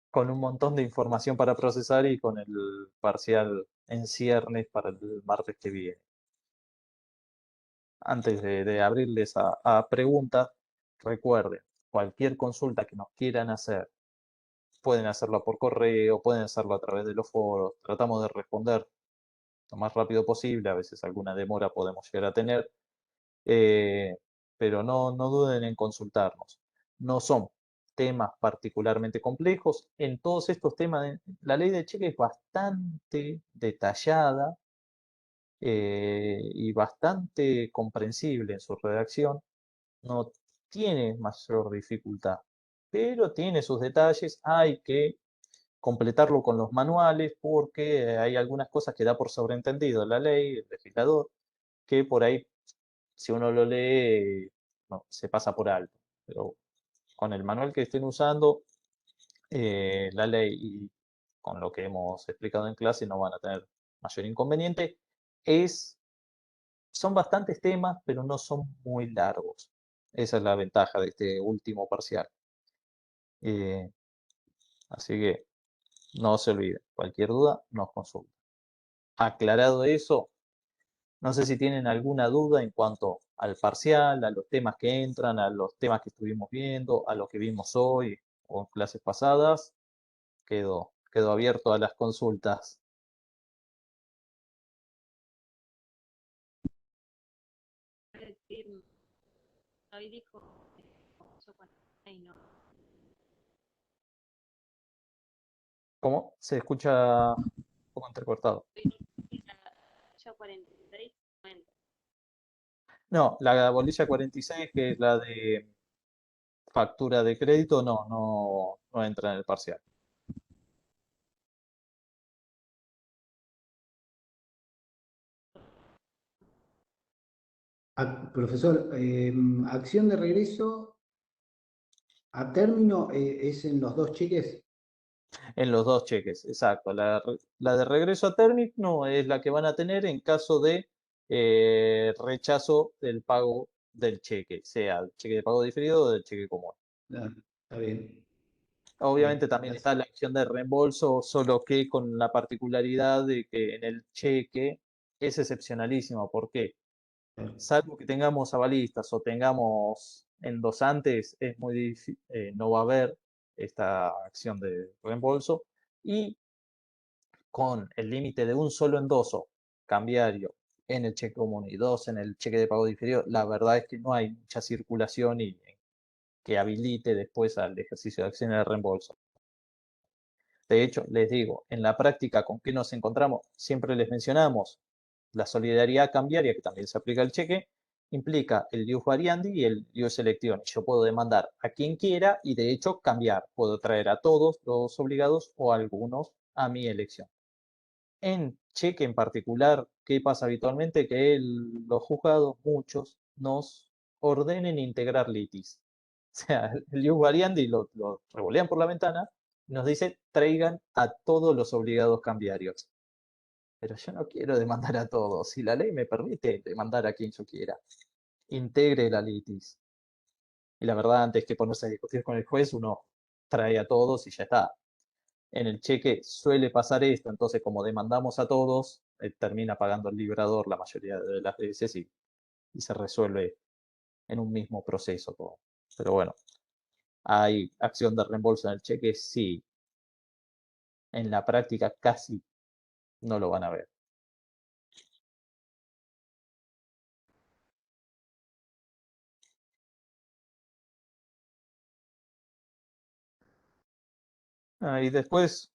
con un montón de información para procesar y con el parcial en ciernes para el martes que viene. Antes de abrirles a preguntas, recuerden, cualquier consulta que nos quieran hacer, pueden hacerlo por correo, pueden hacerlo a través de los foros. Tratamos de responder lo más rápido posible, a veces alguna demora podemos llegar a tener, pero no duden en consultarnos. No son temas particularmente complejos. En todos estos temas, la ley de cheque es bastante detallada y bastante comprensible en su redacción. No tiene mayor dificultad, pero tiene sus detalles. Hay que completarlo con los manuales porque hay algunas cosas que da por sobreentendido la ley, el legislador, que por ahí, si uno lo lee, no, se pasa por alto. Pero con el manual que estén usando, la ley y con lo que hemos explicado en clase no van a tener mayor inconveniente. Son bastantes temas, pero no son muy largos. Esa es la ventaja de este último parcial. Así que no se olviden, cualquier duda nos consulta. Aclarado eso, no sé si tienen alguna duda en cuanto al parcial, a los temas que entran, a los temas que estuvimos viendo, a lo que vimos hoy o en clases pasadas. Quedo abierto a las consultas. Hoy dijo 8:46, ¿no? ¿Cómo? Se escucha un poco entrecortado. Hoy dijo 8:46, no entra. No, la bolilla 46, que es la de factura de crédito, no entra en el parcial. Profesor, acción de regreso a término es en los dos cheques. En los dos cheques, exacto. La de regreso a término es la que van a tener en caso de rechazo del pago del cheque, sea el cheque de pago diferido o del cheque común. Ah, está bien. Obviamente Bien, también gracias. está la acción de reembolso, solo que con la particularidad de que en el cheque es excepcionalísimo. ¿Por qué? Salvo que tengamos avalistas o tengamos endosantes, es muy difícil, no va a haber esta acción de reembolso. Y con el límite de un solo endoso cambiario en el cheque común y dos en el cheque de pago diferido, la verdad es que no hay mucha circulación y que habilite después al ejercicio de acciones de reembolso. De hecho, les digo, en la práctica con qué nos encontramos, siempre les mencionamos la solidaridad cambiaria, que también se aplica al cheque, implica el ius variandi y el ius electionis. Yo puedo demandar a quien quiera y de hecho cambiar. Puedo traer a todos los obligados o a algunos a mi elección. En cheque en particular, ¿qué pasa habitualmente? Que los juzgados, muchos, nos ordenen integrar litis. O sea, el ius variandi lo revolean por la ventana y nos dice traigan a todos los obligados cambiarios. Pero yo no quiero demandar a todos. Si la ley me permite demandar a quien yo quiera, integre la litis. Y la verdad, antes que ponerse a discutir con el juez, uno trae a todos y ya está. En el cheque suele pasar esto, entonces como demandamos a todos, termina pagando el librador la mayoría de las veces y se resuelve en un mismo proceso todo. Pero bueno, ¿hay acción de reembolso en el cheque? Sí. En la práctica casi no lo van a ver. Y después,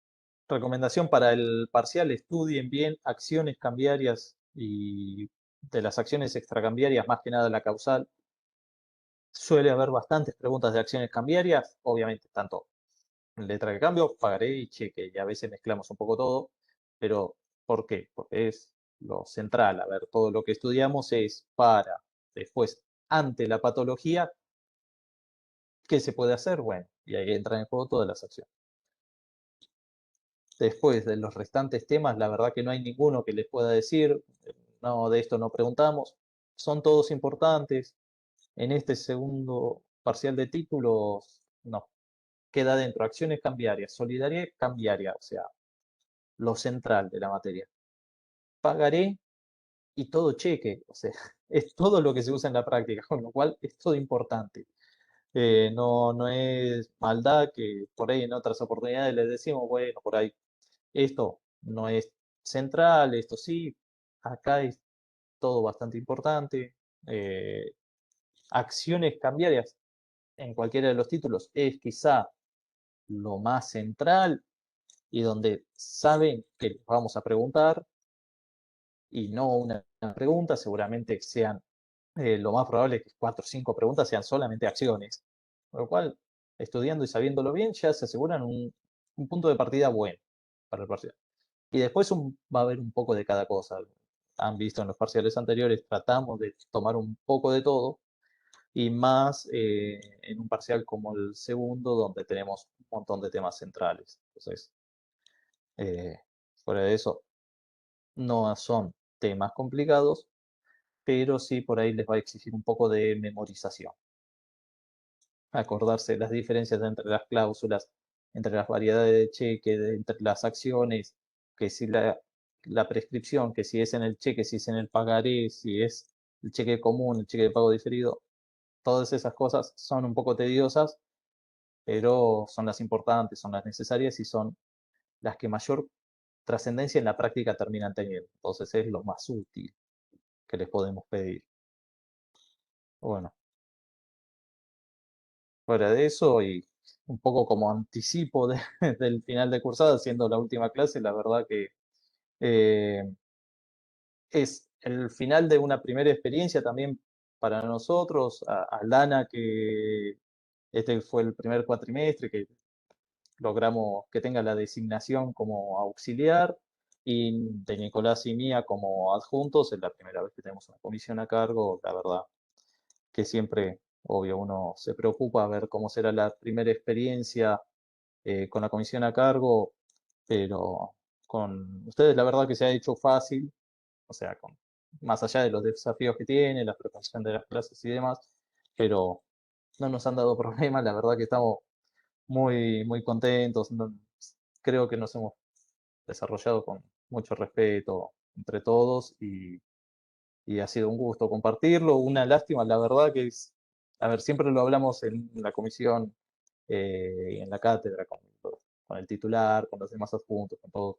recomendación para el parcial, estudien bien acciones cambiarias y de las acciones extracambiarias, más que nada la causal. Suele haber bastantes preguntas de acciones cambiarias, obviamente tanto letra de cambio, pagaré y cheque, y a veces mezclamos un poco todo, pero ¿por qué? Porque es lo central, a ver, todo lo que estudiamos es para después, ante la patología, ¿qué se puede hacer? Bueno, y ahí entran en juego todas las acciones. Después de los restantes temas, la verdad que no hay ninguno que les pueda decir, no, de esto no preguntamos. Son todos importantes. En este segundo parcial de títulos, no, queda dentro acciones cambiarias, solidaridad cambiaria, o sea, lo central de la materia. Pagaré y todo cheque, o sea, es todo lo que se usa en la práctica, con lo cual es todo importante. No es maldad que por ahí en otras oportunidades les decimos, bueno, por ahí esto no es central, esto sí, acá es todo bastante importante. Acciones cambiarias en cualquiera de los títulos es quizá lo más central y donde saben que les vamos a preguntar y no una pregunta, seguramente sean, lo más probable es que 4 o 5 preguntas sean solamente acciones, con lo cual, estudiando y sabiéndolo bien, ya se aseguran un punto de partida bueno para el parcial. Y después va a haber un poco de cada cosa. Han visto en los parciales anteriores, tratamos de tomar un poco de todo y más en un parcial como el segundo, donde tenemos un montón de temas centrales. Entonces, eh, fuera de eso, no son temas complicados, pero sí por ahí les va a exigir un poco de memorización. Acordarse las diferencias entre las cláusulas, entre las variedades de cheque, entre las acciones, que si la prescripción, que si es en el cheque, si es en el pagaré, si es el cheque común, el cheque de pago diferido, todas esas cosas son un poco tediosas, pero son las importantes, son las necesarias y son las que mayor trascendencia en la práctica terminan teniendo. Entonces es lo más útil que les podemos pedir. Bueno, fuera de eso y un poco como anticipo del final de cursada, siendo la última clase, la verdad que eh, es el final de una primera experiencia también para nosotros. A Aldana, que este fue el primer cuatrimestre que logramos que tenga la designación como auxiliar, y de Nicolás y mía como adjuntos, es la primera vez que tenemos una comisión a cargo, la verdad que siempre, obvio, uno se preocupa a ver cómo será la primera experiencia con la comisión a cargo, pero con ustedes la verdad que se ha hecho fácil, o sea, más allá de los desafíos que tiene, la preparación de las clases y demás, pero no nos han dado problemas, la verdad que estamos muy contentos, creo que nos hemos desarrollado con mucho respeto entre todos y ha sido un gusto compartirlo. Una lástima, la verdad que es, a ver, siempre lo hablamos en la comisión y en la cátedra con el titular, con los demás adjuntos, con todo.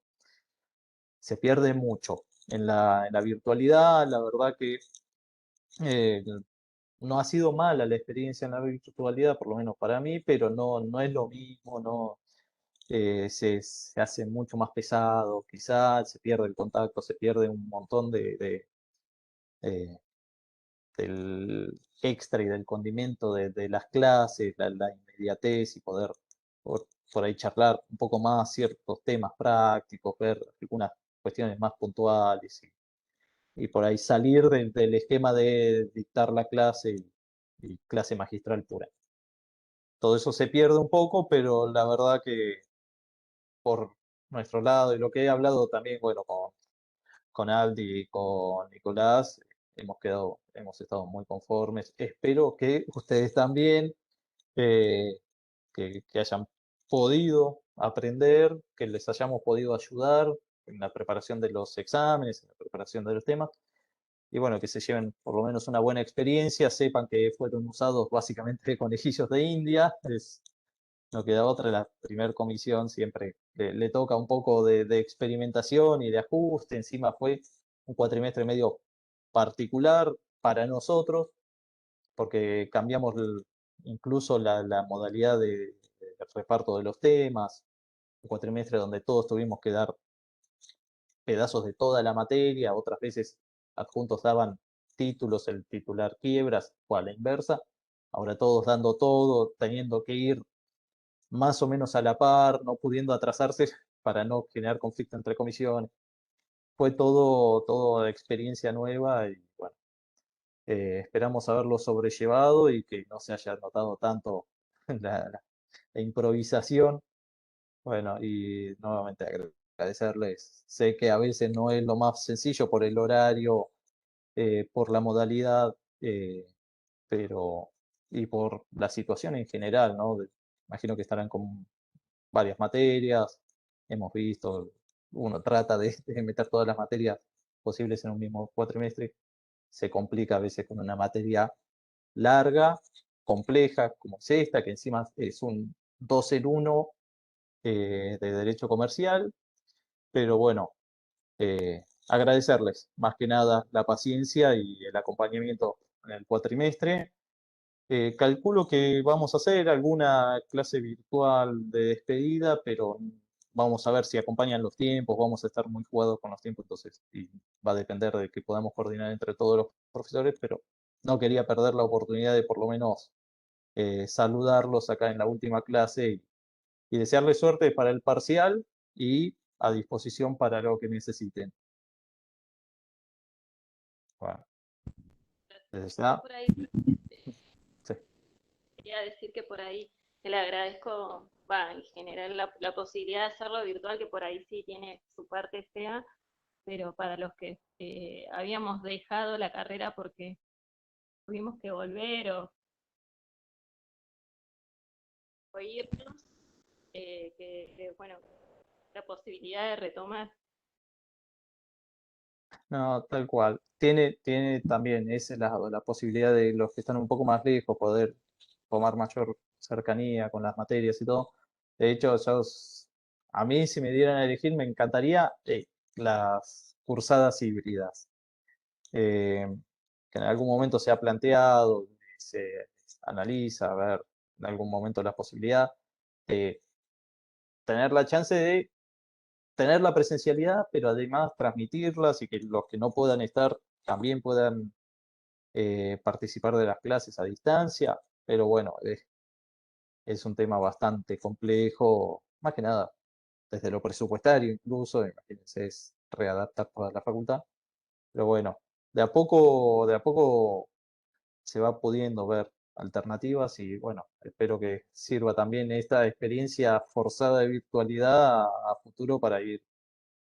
Se pierde mucho en la virtualidad, la verdad que eh, no ha sido mala la experiencia en la virtualidad, por lo menos para mí, pero no es lo mismo, no, se hace mucho más pesado, quizás se pierde el contacto, se pierde un montón eh, del extra y del condimento de las clases, la inmediatez y poder por ahí charlar un poco más ciertos temas prácticos, ver algunas cuestiones más puntuales y por ahí salir del esquema de dictar la clase y clase magistral pura. Todo eso se pierde un poco, pero la verdad que por nuestro lado y lo que he hablado también, bueno, con Aldi y con Nicolás, hemos estado muy conformes. Espero que ustedes también, eh, que hayan podido aprender, que les hayamos podido ayudar en la preparación de los exámenes, en la preparación de los temas, y bueno, que se lleven por lo menos una buena experiencia, sepan que fueron usados básicamente conejillos de India, no queda otra, la primer comisión siempre le toca un poco de experimentación y de ajuste, encima fue un cuatrimestre medio particular para nosotros, porque cambiamos incluso la modalidad de reparto de los temas, un cuatrimestre donde todos tuvimos que dar pedazos de toda la materia, otras veces adjuntos daban títulos, el titular quiebras o a la inversa, ahora todos dando todo, teniendo que ir más o menos a la par, no pudiendo atrasarse para no generar conflicto entre comisiones. Fue todo experiencia nueva y bueno, esperamos haberlo sobrellevado y que no se haya notado tanto la improvisación Bueno, y nuevamente agradecerles. Sé que a veces no es lo más sencillo por el horario, por la modalidad, pero y por la situación en general, ¿no? Imagino que estarán con varias materias, hemos visto, uno trata de meter todas las materias posibles en un mismo cuatrimestre, se complica a veces con una materia larga, compleja, como es esta, que encima es un 2 en 1 de Derecho Comercial, pero bueno, agradecerles más que nada la paciencia y el acompañamiento en el cuatrimestre. Calculo que vamos a hacer alguna clase virtual de despedida, pero vamos a ver si acompañan los tiempos, vamos a estar muy jugados con los tiempos, entonces y va a depender de que podamos coordinar entre todos los profesores, pero no quería perder la oportunidad de por lo menos saludarlos acá en la última clase y desearles suerte para el parcial y a disposición para lo que necesiten. Bueno, desde ya, Por ahí sí. quería decir que por ahí le agradezco, en general, la posibilidad de hacerlo virtual, que por ahí sí tiene su parte fea, pero para los que habíamos dejado la carrera porque tuvimos que volver o irnos, bueno, la posibilidad de retomar. No, tal cual. Tiene también ese lado, la posibilidad de los que están un poco más lejos poder tomar mayor cercanía con las materias y todo. De hecho, a mí si me dieran a elegir, me encantaría las cursadas híbridas, eh, que en algún momento se ha planteado, se analiza, a ver, en algún momento la posibilidad de tener la chance de tener la presencialidad, pero además transmitirlas y que los que no puedan estar también puedan participar de las clases a distancia. Pero bueno, es un tema bastante complejo, más que nada desde lo presupuestario incluso, imagínense, es readaptar toda la facultad. Pero bueno, de a poco se va pudiendo ver alternativas y bueno, espero que sirva también esta experiencia forzada de virtualidad a futuro para ir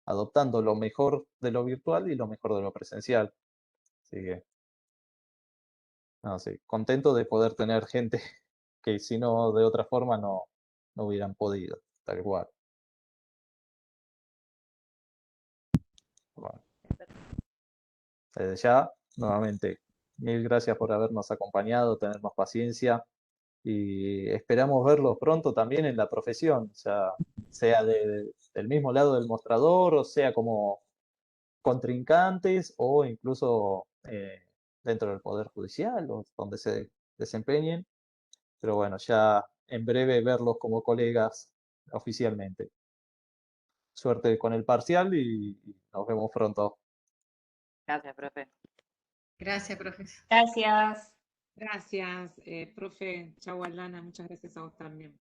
adoptando lo mejor de lo virtual y lo mejor de lo presencial. Así que, no sé, contento de poder tener gente que si no de otra forma no hubieran podido, tal cual. Bueno, desde ya, nuevamente, mil gracias por habernos acompañado, tenernos paciencia y esperamos verlos pronto también en la profesión, o sea del mismo lado del mostrador, o sea como contrincantes o incluso dentro del Poder Judicial o donde se desempeñen. Pero bueno, ya en breve verlos como colegas oficialmente. Suerte con el parcial y nos vemos pronto. Gracias, profe. Gracias, profe. Gracias. Gracias, profe. Chau, Aldana. Muchas gracias a vos también.